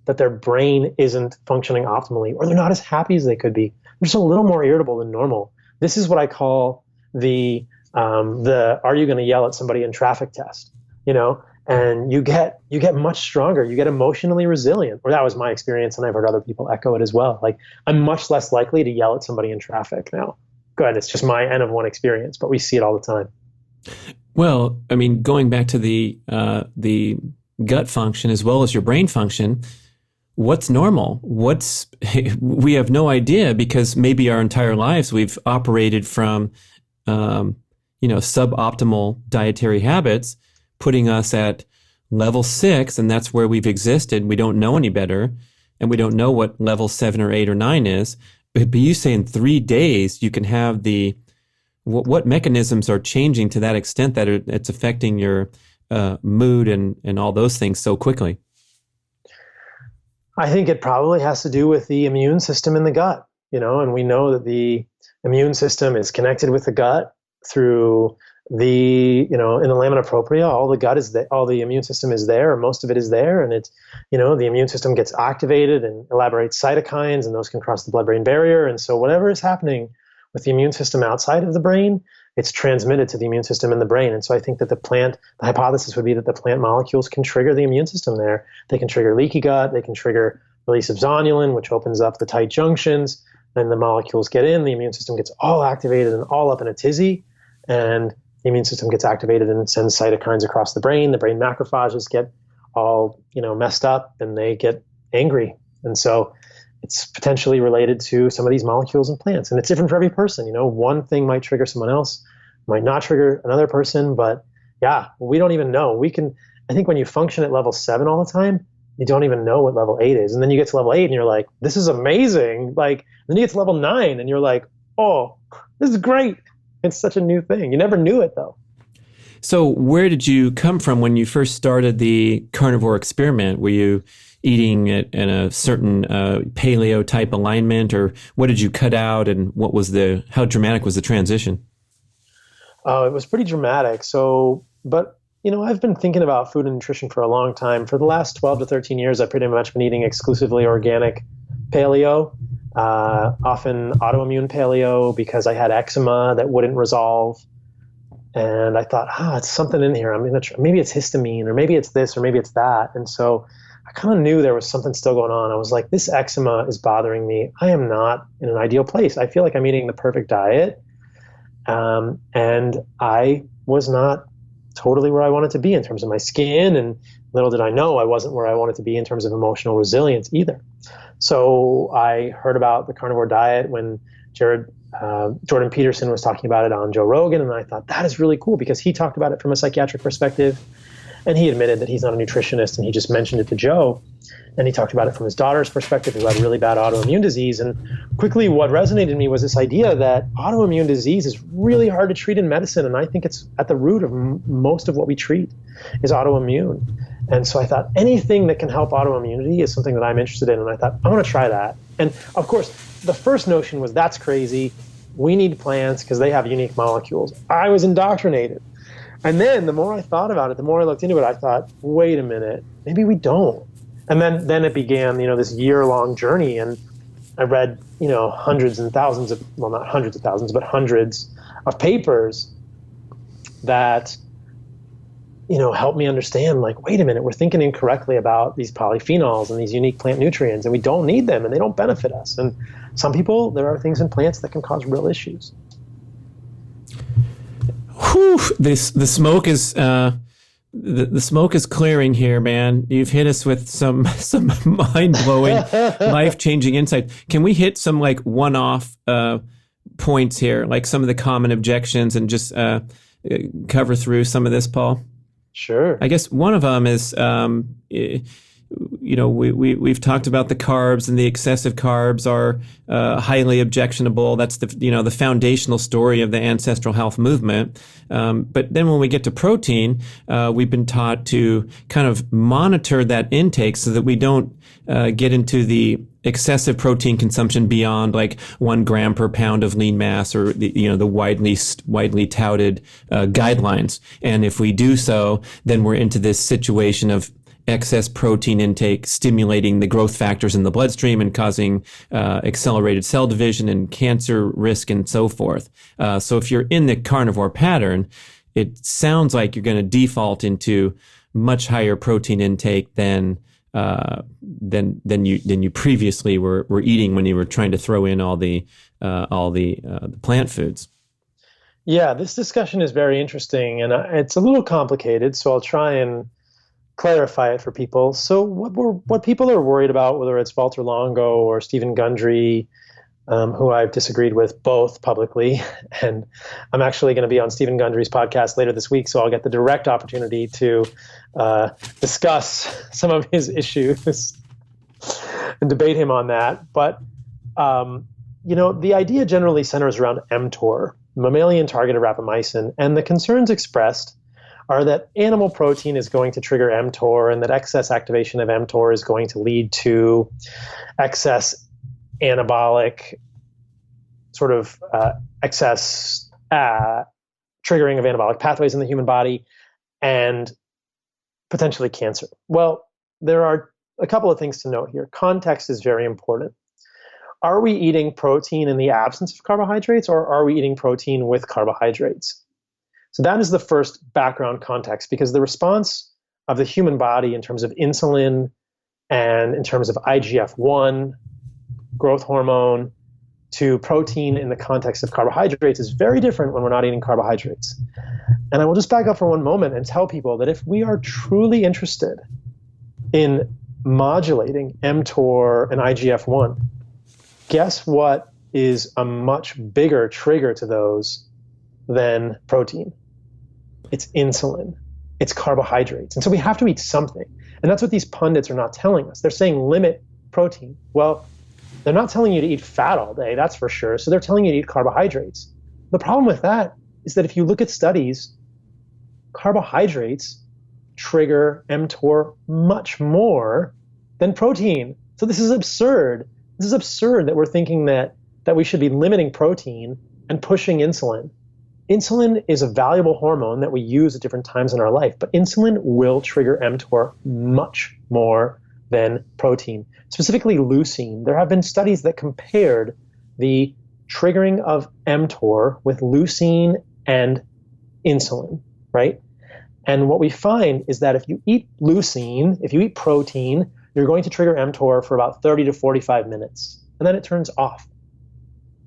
B: that their brain isn't functioning optimally, or they're not as happy as they could be, they're just a little more irritable than normal. This is what I call the are you going to yell at somebody in traffic test, and you get much stronger. You get emotionally resilient, or that was my experience, and I've heard other people echo it as well. Like, I'm much less likely to yell at somebody in traffic now. Good, it's just my N of one experience, but we see it all the time.
A: Well, I mean, going back to the gut function as well as your brain function, what's normal? We have no idea, because maybe our entire lives we've operated from, suboptimal dietary habits, putting us at level 6, and that's where we've existed. We don't know any better, and we don't know what level 7 or 8 or 9 is. But you say in 3 days you can have what mechanisms are changing to that extent that it's affecting your mood and all those things so quickly?
B: I think it probably has to do with the immune system in the gut, and we know that the immune system is connected with the gut through in the lamina propria. All the gut is there, all the immune system is there, or most of it is there, and it's, the immune system gets activated and elaborates cytokines, and those can cross the blood-brain barrier. And so whatever is happening with the immune system outside of the brain, it's transmitted to the immune system in the brain. And so I think that the hypothesis would be that the plant molecules can trigger the immune system there. They can trigger leaky gut, they can trigger release of zonulin, which opens up the tight junctions, and the molecules get in, the immune system gets all activated and all up in a tizzy, and the immune system gets activated and sends cytokines across the brain macrophages get all, messed up, and they get angry. And so it's potentially related to some of these molecules in plants. And it's different for every person. One thing might trigger someone else, might not trigger another person, but yeah, we don't even know. I think when you function at level 7 all the time, you don't even know what level 8 is. And then you get to level 8 and you're like, this is amazing. Then you get to level 9 and you're like, oh, this is great. It's such a new thing. You never knew it though.
A: So where did you come from when you first started the carnivore experiment? Were you eating it in a certain paleo type alignment, or what did you cut out, and how dramatic was the transition?
B: It was pretty dramatic. But I've been thinking about food and nutrition for a long time. For the last 12 to 13 years, I've pretty much been eating exclusively organic paleo, often autoimmune paleo, because I had eczema that wouldn't resolve. And I thought, it's something in here. I'm going to try. Maybe it's histamine, or maybe it's this, or maybe it's that. And so I kind of knew there was something still going on. I was like, this eczema is bothering me. I am not in an ideal place. I feel like I'm eating the perfect diet. And I was not totally where I wanted to be in terms of my skin. And little did I know I wasn't where I wanted to be in terms of emotional resilience either. So I heard about the carnivore diet when Jordan Peterson was talking about it on Joe Rogan. And I thought, that is really cool, because he talked about it from a psychiatric perspective. And he admitted that he's not a nutritionist, and he just mentioned it to Joe. And he talked about it from his daughter's perspective, who had really bad autoimmune disease. And quickly, what resonated in me was this idea that autoimmune disease is really hard to treat in medicine. And I think it's at the root of most of what we treat is autoimmune. And so I thought anything that can help autoimmunity is something that I'm interested in. And I thought, I'm going to try that. And of course, the first notion was, that's crazy. We need plants because they have unique molecules. I was indoctrinated. And then the more I thought about it, the more I looked into it, I thought, wait a minute, maybe we don't. And then it began, this year-long journey. And I read, hundreds and thousands of, well, not hundreds of thousands, but hundreds of papers that, helped me understand, wait a minute, we're thinking incorrectly about these polyphenols and these unique plant nutrients, and we don't need them, and they don't benefit us. And some people, there are things in plants that can cause real issues.
A: Whew, the smoke is the smoke is clearing here, man. You've hit us with some mind-blowing, life-changing insight. Can we hit some like one-off points here, like some of the common objections, and just cover through some of this, Paul?
C: Sure.
A: I guess one of them is, we've talked about the carbs, and the excessive carbs are highly objectionable. That's the foundational story of the ancestral health movement. But then when we get to protein, we've been taught to kind of monitor that intake so that we don't get into the excessive protein consumption beyond like 1 gram per pound of lean mass, or the widely touted guidelines. And if we do so, then we're into this situation of excess protein intake stimulating the growth factors in the bloodstream and causing accelerated cell division and cancer risk and so forth. So if you're in the carnivore pattern, it sounds like you're going to default into much higher protein intake than you previously were eating when you were trying to throw in all the plant foods.
C: Yeah, this discussion is very interesting, and it's a little complicated, so I'll try and clarify it for people. So what people are worried about, whether it's Walter Longo or Stephen Gundry, who I've disagreed with both publicly, and I'm actually going to be on Stephen Gundry's podcast later this week, so I'll get the direct opportunity to discuss some of his issues and debate him on that. But the idea generally centers around mTOR, mammalian targeted rapamycin, and the concerns expressed are that animal protein is going to trigger mTOR, and that excess activation of mTOR is going to lead to excess anabolic, sort of excess triggering of anabolic pathways in the human body, and potentially cancer. Well, there are a couple of things to note here. Context is very important. Are we eating protein in the absence of carbohydrates, or are we eating protein with carbohydrates? So that is the first background context, because the response of the human body in terms of insulin and in terms of IGF-1, growth hormone, to protein in the context of carbohydrates is very different when we're not eating carbohydrates. And I will just back up for one moment and tell people that if we are truly interested in modulating mTOR and IGF-1, guess what is a much bigger trigger to those than protein? It's insulin. It's carbohydrates. And so we have to eat something. And that's what these pundits are not telling us. They're saying limit protein. Well, they're not telling you to eat fat all day, that's for sure. So they're telling you to eat carbohydrates. The problem with that is that if you look at studies, carbohydrates trigger mTOR much more than protein. So this is absurd. This is absurd that we're thinking that we should be limiting protein and pushing insulin. Insulin is a valuable hormone that we use at different times in our life, but insulin will trigger mTOR much more than protein, specifically leucine. There have been studies that compared the triggering of mTOR with leucine and insulin, right? And what we find is that if you eat leucine, if you eat protein, you're going to trigger mTOR for about 30 to 45 minutes, and then it turns off.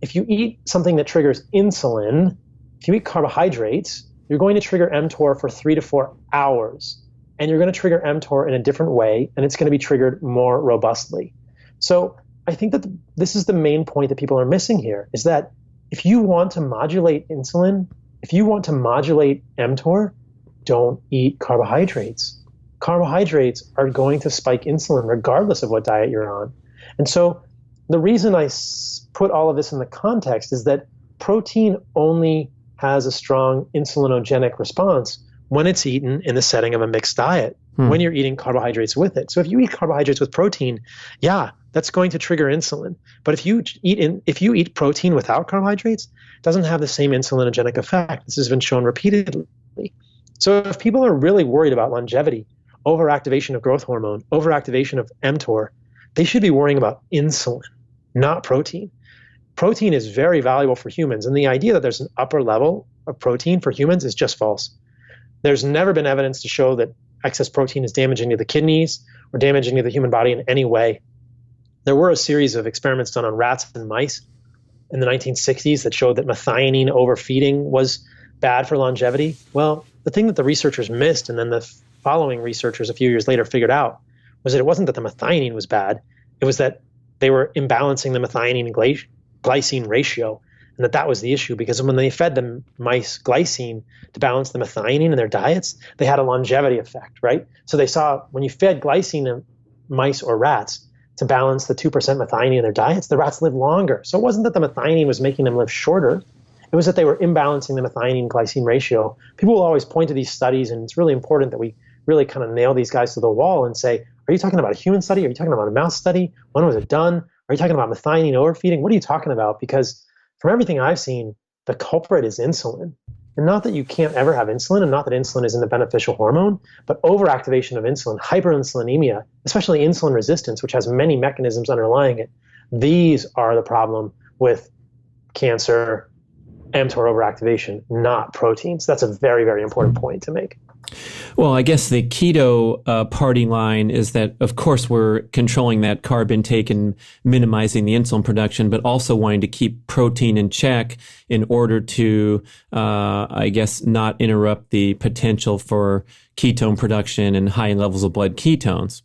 C: If you eat something that triggers insulin, if you eat carbohydrates, you're going to trigger mTOR for 3 to 4 hours, and you're going to trigger mTOR in a different way, and it's going to be triggered more robustly. So I think that this is the main point that people are missing here, is that if you want to modulate insulin, if you want to modulate mTOR, don't eat carbohydrates. Carbohydrates are going to spike insulin regardless of what diet you're on. And so the reason I put all of this in the context is that protein only has a strong insulinogenic response when it's eaten in the setting of a mixed diet, when you're eating carbohydrates with it. So if you eat carbohydrates with protein, yeah, that's going to trigger insulin. But if you eat protein without carbohydrates, it doesn't have the same insulinogenic effect. This has been shown repeatedly. So if people are really worried about longevity, overactivation of growth hormone, overactivation of mTOR, they should be worrying about insulin, not protein. Protein is very valuable for humans, and the idea that there's an upper level of protein for humans is just false. There's never been evidence to show that excess protein is damaging to the kidneys or damaging to the human body in any way. There were a series of experiments done on rats and mice in the 1960s that showed that methionine overfeeding was
B: bad for longevity? Well, the thing that the researchers missed, and then the following researchers a few years later figured out, was that it wasn't that the methionine was bad. It was that they were imbalancing the methionine and glycine ratio, and that was the issue, because when they fed the mice glycine to balance the methionine in their diets, they had a longevity effect, right? So they saw when you fed glycine to mice or rats to balance the 2% methionine in their diets, the rats lived longer. So it wasn't that the methionine was making them live shorter. It was that they were imbalancing the methionine-glycine ratio. People will always point to these studies, and it's really important that we really kind of nail these guys to the wall and say, are you talking about a human study? Are you talking about a mouse study? When was it done? Are you talking about methionine overfeeding? What are you talking about? Because from everything I've seen, the culprit is insulin. And not that you can't ever have insulin, and not that insulin isn't a beneficial hormone, but overactivation of insulin, hyperinsulinemia, especially insulin resistance, which has many mechanisms underlying it. These are the problem with cancer, mTOR overactivation, not proteins. That's a very, very important point to make.
A: Well, I guess the keto party line is that, of course, we're controlling that carb intake and minimizing the insulin production, but also wanting to keep protein in check in order to, I guess, not interrupt the potential for ketone production and high levels of blood ketones.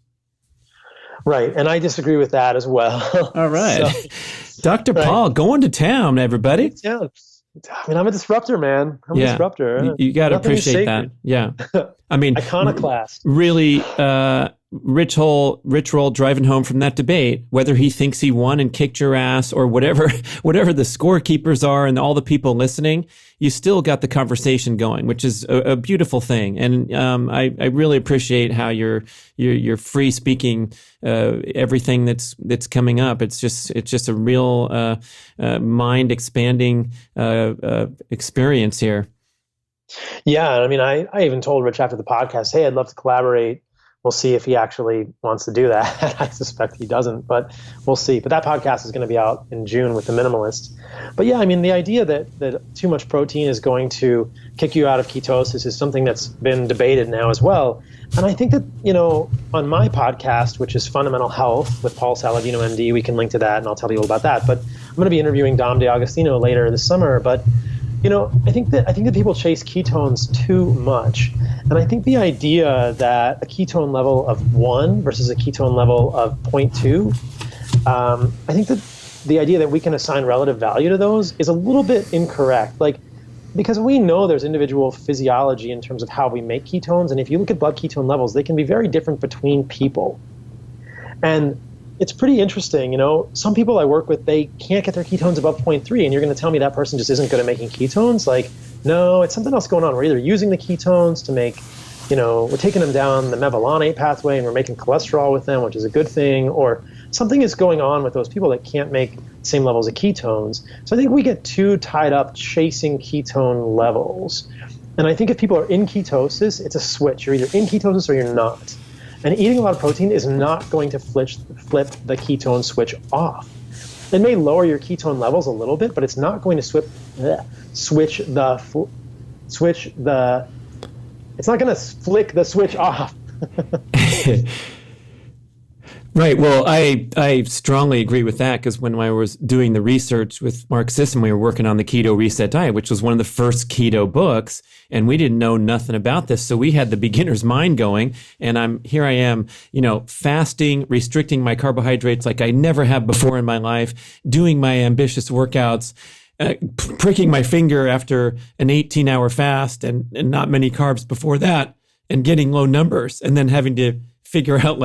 B: Right. And I disagree with that as well.
A: All right. So, Dr. Paul, going to town, everybody.
B: Yeah. I mean, I'm a disruptor, man. I'm a disruptor.
A: You got to appreciate that. Yeah. I mean,
B: iconoclast.
A: Really, Rich Roll driving home from that debate, whether he thinks he won and kicked your ass or whatever the scorekeepers are and all the people listening, you still got the conversation going, which is a beautiful thing. And I really appreciate how you're free speaking everything that's coming up. It's just a real mind expanding experience here.
B: Yeah, I mean, I even told Rich after the podcast, hey, I'd love to collaborate. We'll see if he actually wants to do that. I suspect he doesn't, but we'll see. But that podcast is going to be out in June with the Minimalist. But yeah, I mean, the idea that too much protein is going to kick you out of ketosis is something that's been debated now as well. And I think that, on my podcast, which is Fundamental Health with Paul Saladino, MD, we can link to that and I'll tell you all about that. But I'm going to be interviewing Dom DeAgostino later this summer. But I think that people chase ketones too much. And I think the idea that a ketone level of 1 versus a ketone level of 0.2, I think that the idea that we can assign relative value to those is a little bit incorrect. Because we know there's individual physiology in terms of how we make ketones. And if you look at blood ketone levels, they can be very different between people. And it's pretty interesting. Some people I work with, they can't get their ketones above 0.3, and you're going to tell me that person just isn't good at making ketones? No, it's something else going on. We're either using the ketones to make, we're taking them down the mevalonate pathway and we're making cholesterol with them, which is a good thing, or something is going on with those people that can't make the same levels of ketones. So I think we get too tied up chasing ketone levels. And I think if people are in ketosis, it's a switch. You're either in ketosis or you're not. And eating a lot of protein is not going to flip the ketone switch off. It may lower your ketone levels a little bit, but it's not going to it's not going to flick the switch off.
A: Right. Well, I strongly agree with that, because when I was doing the research with Mark Sisson, we were working on the Keto Reset Diet, which was one of the first keto books, and we didn't know nothing about this. So we had the beginner's mind going, and I am, fasting, restricting my carbohydrates like I never have before in my life, doing my ambitious workouts, pricking my finger after an 18-hour fast and not many carbs before that, and getting low numbers, and then having to figure out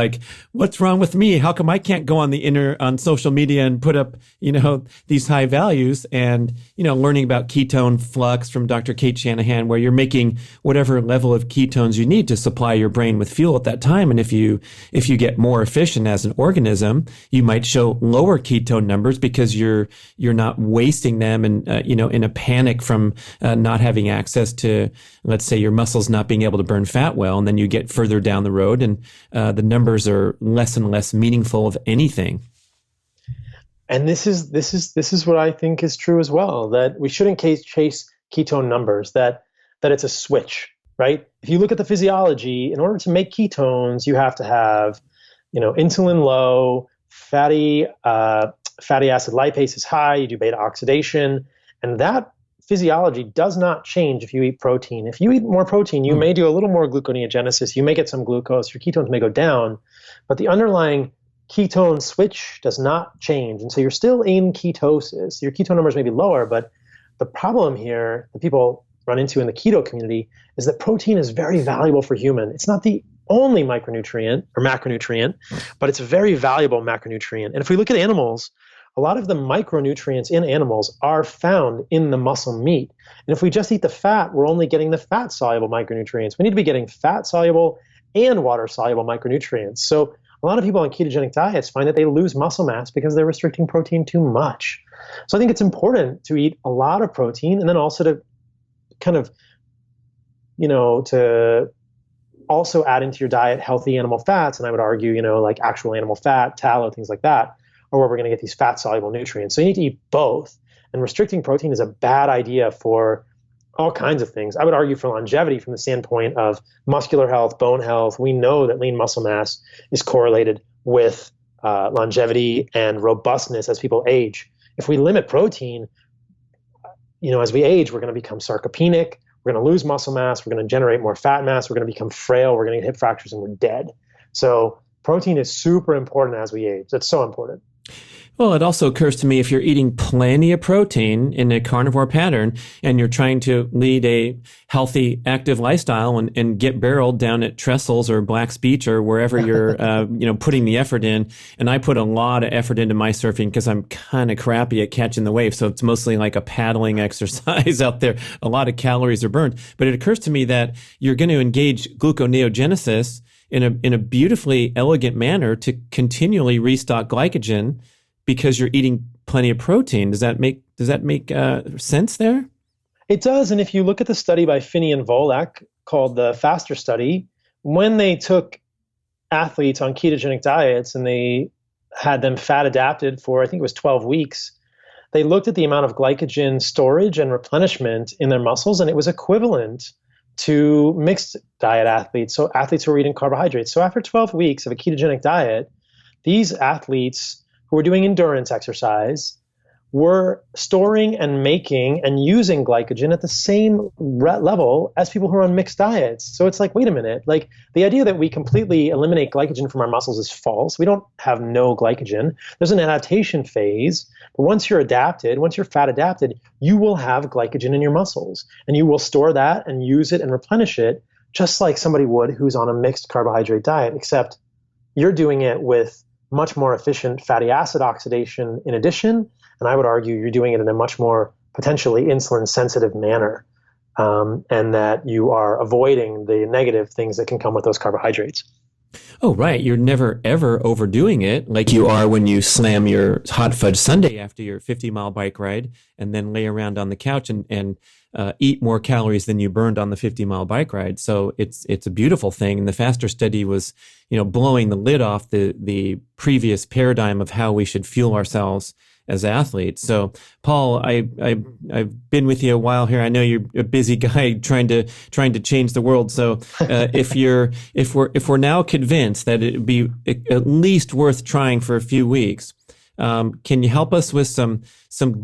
A: what's wrong with me? How come I can't go on social media and put up, these high values, and, learning about ketone flux from Dr. Kate Shanahan, where you're making whatever level of ketones you need to supply your brain with fuel at that time. And if you get more efficient as an organism, you might show lower ketone numbers because you're not wasting them and, in a panic from not having access to, let's say, your muscles not being able to burn fat well. And then you get further down the road and the numbers are less and less meaningful of anything.
B: And this is what I think is true as well, that we shouldn't chase ketone numbers, that it's a switch, right? If you look at the physiology, in order to make ketones, you have to have, insulin low, fatty acid lipase is high, you do beta oxidation, and that physiology does not change if you eat protein. If you eat more protein, you may do a little more gluconeogenesis. You may get some glucose. Your ketones may go down, but the underlying ketone switch does not change. And so you're still in ketosis. Your ketone numbers may be lower, but the problem here that people run into in the keto community is that protein is very valuable for human. It's not the only micronutrient or macronutrient, but it's a very valuable macronutrient. And if we look at animals, a lot of the micronutrients in animals are found in the muscle meat. And if we just eat the fat, we're only getting the fat-soluble micronutrients. We need to be getting fat-soluble and water-soluble micronutrients. So a lot of people on ketogenic diets find that they lose muscle mass because they're restricting protein too much. So I think it's important to eat a lot of protein and then also to kind of, to also add into your diet healthy animal fats. And I would argue, like actual animal fat, tallow, things like that, or where we're going to get these fat-soluble nutrients. So you need to eat both. And restricting protein is a bad idea for all kinds of things. I would argue for longevity from the standpoint of muscular health, bone health. We know that lean muscle mass is correlated with longevity and robustness as people age. If we limit protein, as we age, we're going to become sarcopenic. We're going to lose muscle mass. We're going to generate more fat mass. We're going to become frail. We're going to get hip fractures and we're dead. So protein is super important as we age. That's so important.
A: Well, it also occurs to me if you're eating plenty of protein in a carnivore pattern and you're trying to lead a healthy, active lifestyle and get barreled down at Trestles or Black's Beach or wherever you're, putting the effort in. And I put a lot of effort into my surfing because I'm kind of crappy at catching the wave. So it's mostly like a paddling exercise out there. A lot of calories are burned. But it occurs to me that you're going to engage gluconeogenesis in a beautifully elegant manner to continually restock glycogen because you're eating plenty of protein. Does that make sense there?
B: It does. And if you look at the study by Finney and Volek called the FASTER study, when they took athletes on ketogenic diets and they had them fat adapted for, I think it was 12 weeks, they looked at the amount of glycogen storage and replenishment in their muscles, and it was equivalent to mixed diet athletes, so athletes who were eating carbohydrates. So after 12 weeks of a ketogenic diet, these athletes who were doing endurance exercise were storing and making and using glycogen at the same level as people who are on mixed diets. So it's like, wait a minute, like the idea that we completely eliminate glycogen from our muscles is false. We don't have no glycogen. There's an adaptation phase, but once you're fat adapted, you will have glycogen in your muscles and you will store that and use it and replenish it just like somebody would who's on a mixed carbohydrate diet, except you're doing it with much more efficient fatty acid oxidation in addition, and I would argue you're doing it in a much more potentially insulin-sensitive manner, and that you are avoiding the negative things that can come with those carbohydrates.
A: Oh, right. You're never, ever overdoing it like you are when you slam your hot fudge sundae after your 50-mile bike ride and then lay around on the couch and eat more calories than you burned on the 50-mile bike ride. So it's a beautiful thing. And the FASTER study was, blowing the lid off the previous paradigm of how we should fuel ourselves as athletes. So, Paul, I've been with you a while here. I know you're a busy guy trying to change the world. So, if we're now convinced that it'd be at least worth trying for a few weeks, can you help us with some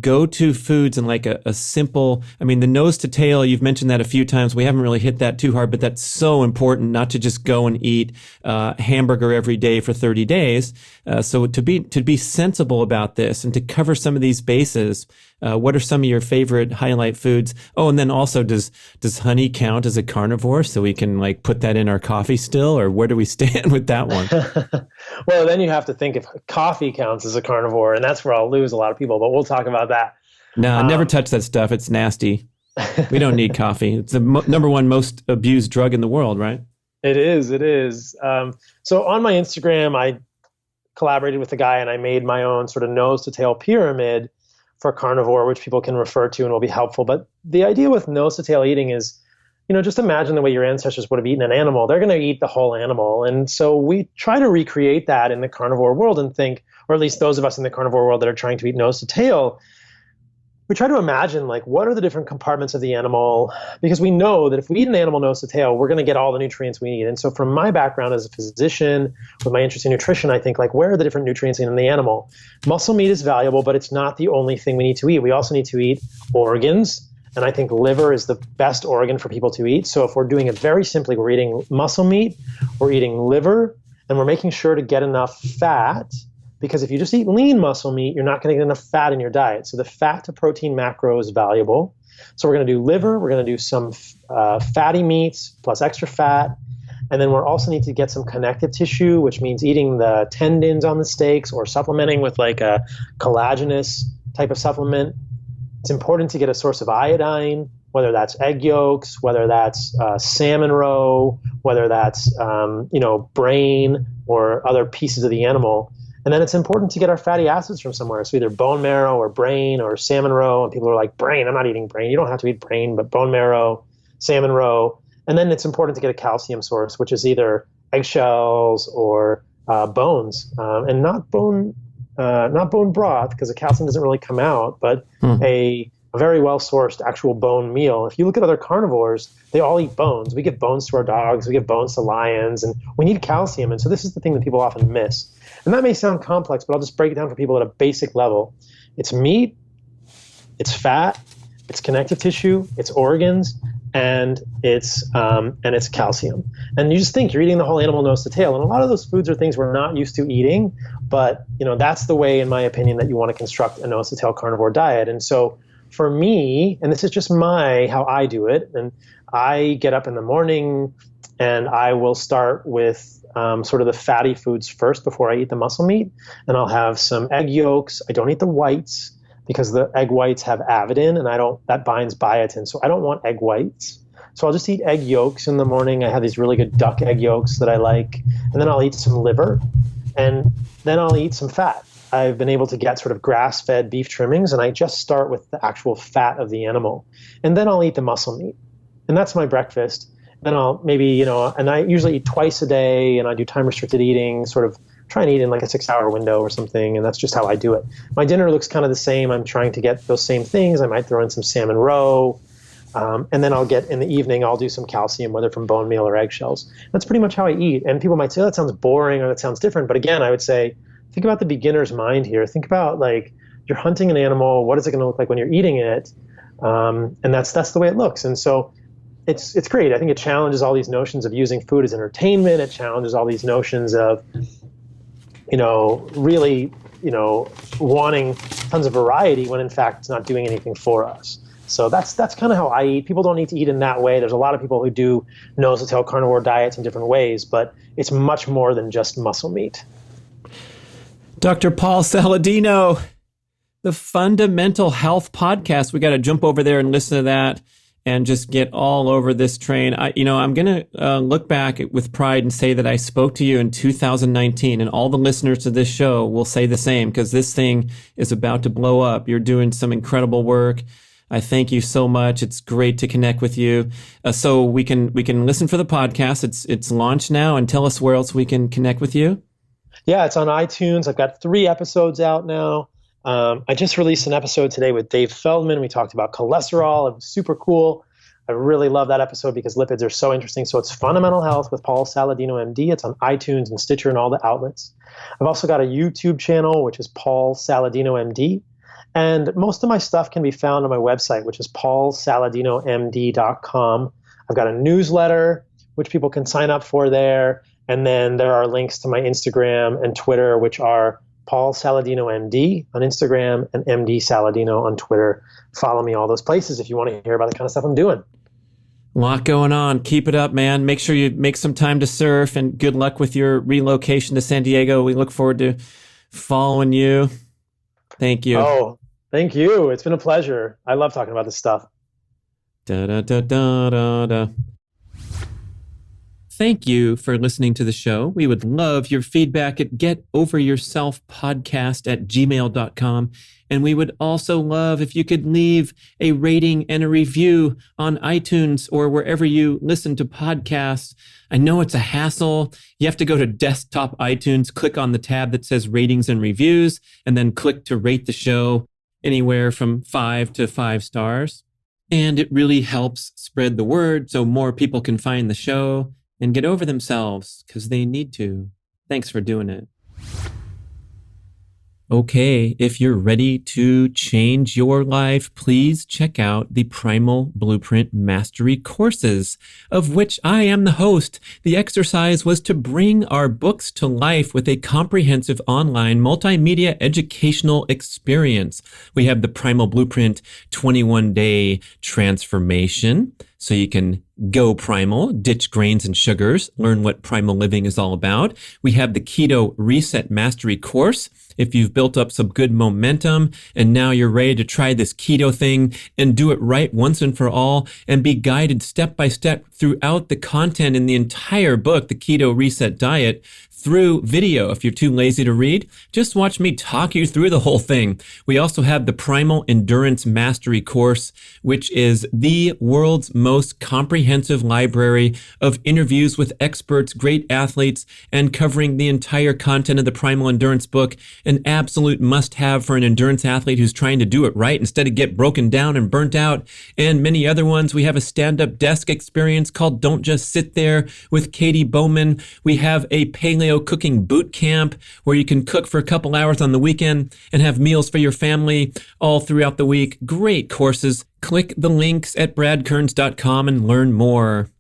A: go-to foods and like a simple, the nose to tail, you've mentioned that a few times. We haven't really hit that too hard, but that's so important not to just go and eat hamburger every day for 30 days. So to be sensible about this and to cover some of these bases, what are some of your favorite highlight foods? Oh, and then also does honey count as a carnivore so we can like put that in our coffee still, or where do we stand with that one?
B: Well, then you have to think if coffee counts as a carnivore, and that's where I'll lose a lot of people, but we'll talk about that.
A: No, never touch that stuff. It's nasty. We don't need coffee. It's the number one most abused drug in the world, right?
B: It is. So on my Instagram, I collaborated with a guy and I made my own sort of nose to tail pyramid for carnivore, which people can refer to and will be helpful. But the idea with nose to tail eating is, just imagine the way your ancestors would have eaten an animal. They're going to eat the whole animal. And so we try to recreate that in the carnivore world and think, or at least those of us in the carnivore world that are trying to eat nose to tail, we try to imagine like what are the different compartments of the animal, because we know that if we eat an animal nose to tail, we're going to get all the nutrients we need. And so from my background as a physician with my interest in nutrition, I think like where are the different nutrients in the animal? Muscle meat is valuable, but it's not the only thing we need to eat. We also need to eat organs And I think liver is the best organ for people to eat. So if we're doing it very simply, we're eating muscle meat, we're eating liver, and we're making sure to get enough fat, because if you just eat lean muscle meat, you're not going to get enough fat in your diet. So the fat to protein macro is valuable. So we're going to do liver, we're going to do some fatty meats plus extra fat. And then we're also need to get some connective tissue, which means eating the tendons on the steaks or supplementing with like a collagenous type of supplement. It's important to get a source of iodine, whether that's egg yolks, whether that's salmon roe, whether that's brain or other pieces of the animal. And then it's important to get our fatty acids from somewhere. So either bone marrow or brain or salmon roe. And people are like, brain, I'm not eating brain. You don't have to eat brain, but bone marrow, salmon roe. And then it's important to get a calcium source, which is either eggshells or bones, and not bone broth, because the calcium doesn't really come out, but a very well-sourced actual bone meal. If you look at other carnivores, they all eat bones. We give bones to our dogs, we give bones to lions, and we need calcium. And so this is the thing that people often miss. And that may sound complex, but I'll just break it down for people at a basic level. It's meat, it's fat, it's connective tissue, it's organs, and it's calcium. And you just think you're eating the whole animal nose to tail. And a lot of those foods are things we're not used to eating, but that's the way, in my opinion, that you want to construct a nose to tail carnivore diet. And so for me, and this is just how I do it, and I get up in the morning and I will start with sort of the fatty foods first before I eat the muscle meat. And I'll have some egg yolks. I don't eat the whites because the egg whites have avidin, and that binds biotin. So I don't want egg whites. So I'll just eat egg yolks in the morning. I have these really good duck egg yolks that I like. And then I'll eat some liver, and then I'll eat some fat. I've been able to get sort of grass-fed beef trimmings, and I just start with the actual fat of the animal. And then I'll eat the muscle meat. And that's my breakfast. Then I'll maybe, and I usually eat twice a day, and I do time-restricted eating, sort of try and eat in like a 6-hour window or something, and that's just how I do it. My dinner looks kind of the same. I'm trying to get those same things. I might throw in some salmon roe, and then I'll get, in the evening, I'll do some calcium, whether from bone meal or eggshells. That's pretty much how I eat. And people might say, oh, that sounds boring or that sounds different. But again, I would say, think about the beginner's mind here. Think about, like, you're hunting an animal. What is it going to look like when you're eating it? And that's the way it looks. And so it's great. I think it challenges all these notions of using food as entertainment. It challenges all these notions of, really, wanting tons of variety when in fact it's not doing anything for us. So that's kind of how I eat. People don't need to eat in that way. There's a lot of people who do nose to tail carnivore diets in different ways, but it's much more than just muscle meat.
A: Dr. Paul Saladino, the Fundamental Health Podcast. We got to jump over there and listen to that and just get all over this train. I'm going to look back with pride and say that I spoke to you in 2019, and all the listeners to this show will say the same, because this thing is about to blow up. You're doing some incredible work. I thank you so much. It's great to connect with you. So we can listen for the podcast. It's launched now, and tell us where else we can connect with you.
B: Yeah, it's on iTunes. I've got 3 episodes out now. I just released an episode today with Dave Feldman. We talked about cholesterol. It was super cool. I really love that episode because lipids are so interesting. So it's Fundamental Health with Paul Saladino, MD. It's on iTunes and Stitcher and all the outlets. I've also got a YouTube channel, which is Paul Saladino, MD. And most of my stuff can be found on my website, which is paulsaladinomd.com. I've got a newsletter, which people can sign up for there. And then there are links to my Instagram and Twitter, which are Paul Saladino MD on Instagram and MD Saladino on Twitter. Follow me all those places if you want to hear about the kind of stuff I'm doing.
A: A lot going on. Keep it up, man. Make sure you make some time to surf, and good luck with your relocation to San Diego. We look forward to following you. Thank you.
B: Oh, thank you. It's been a pleasure. I love talking about this stuff.
A: Da, da, da, da, da, da. Thank you for listening to the show. We would love your feedback at getoveryourselfpodcast@gmail.com. And we would also love if you could leave a rating and a review on iTunes or wherever you listen to podcasts. I know it's a hassle. You have to go to desktop iTunes, click on the tab that says ratings and reviews, and then click to rate the show anywhere from 5 to 5 stars. And it really helps spread the word so more people can find the show and get over themselves, because they need to. Thanks for doing it. Okay, if you're ready to change your life, please check out the Primal Blueprint Mastery courses, of which I am the host. The exercise was to bring our books to life with a comprehensive online multimedia educational experience. We have the Primal Blueprint 21-day transformation, so you can go primal, ditch grains and sugars, learn what primal living is all about. We have the Keto Reset Mastery course. If you've built up some good momentum and now you're ready to try this keto thing and do it right once and for all and be guided step by step throughout the content in the entire book, The Keto Reset Diet, through video. If you're too lazy to read, just watch me talk you through the whole thing. We also have the Primal Endurance Mastery course, which is the world's most comprehensive library of interviews with experts, great athletes, and covering the entire content of the Primal Endurance book, an absolute must-have for an endurance athlete who's trying to do it right instead of get broken down and burnt out, and many other ones. We have a stand-up desk experience called Don't Just Sit There with Katie Bowman. We have a paleo cooking boot camp where you can cook for a couple hours on the weekend and have meals for your family all throughout the week. Great courses. Click the links at bradkearns.com and learn more.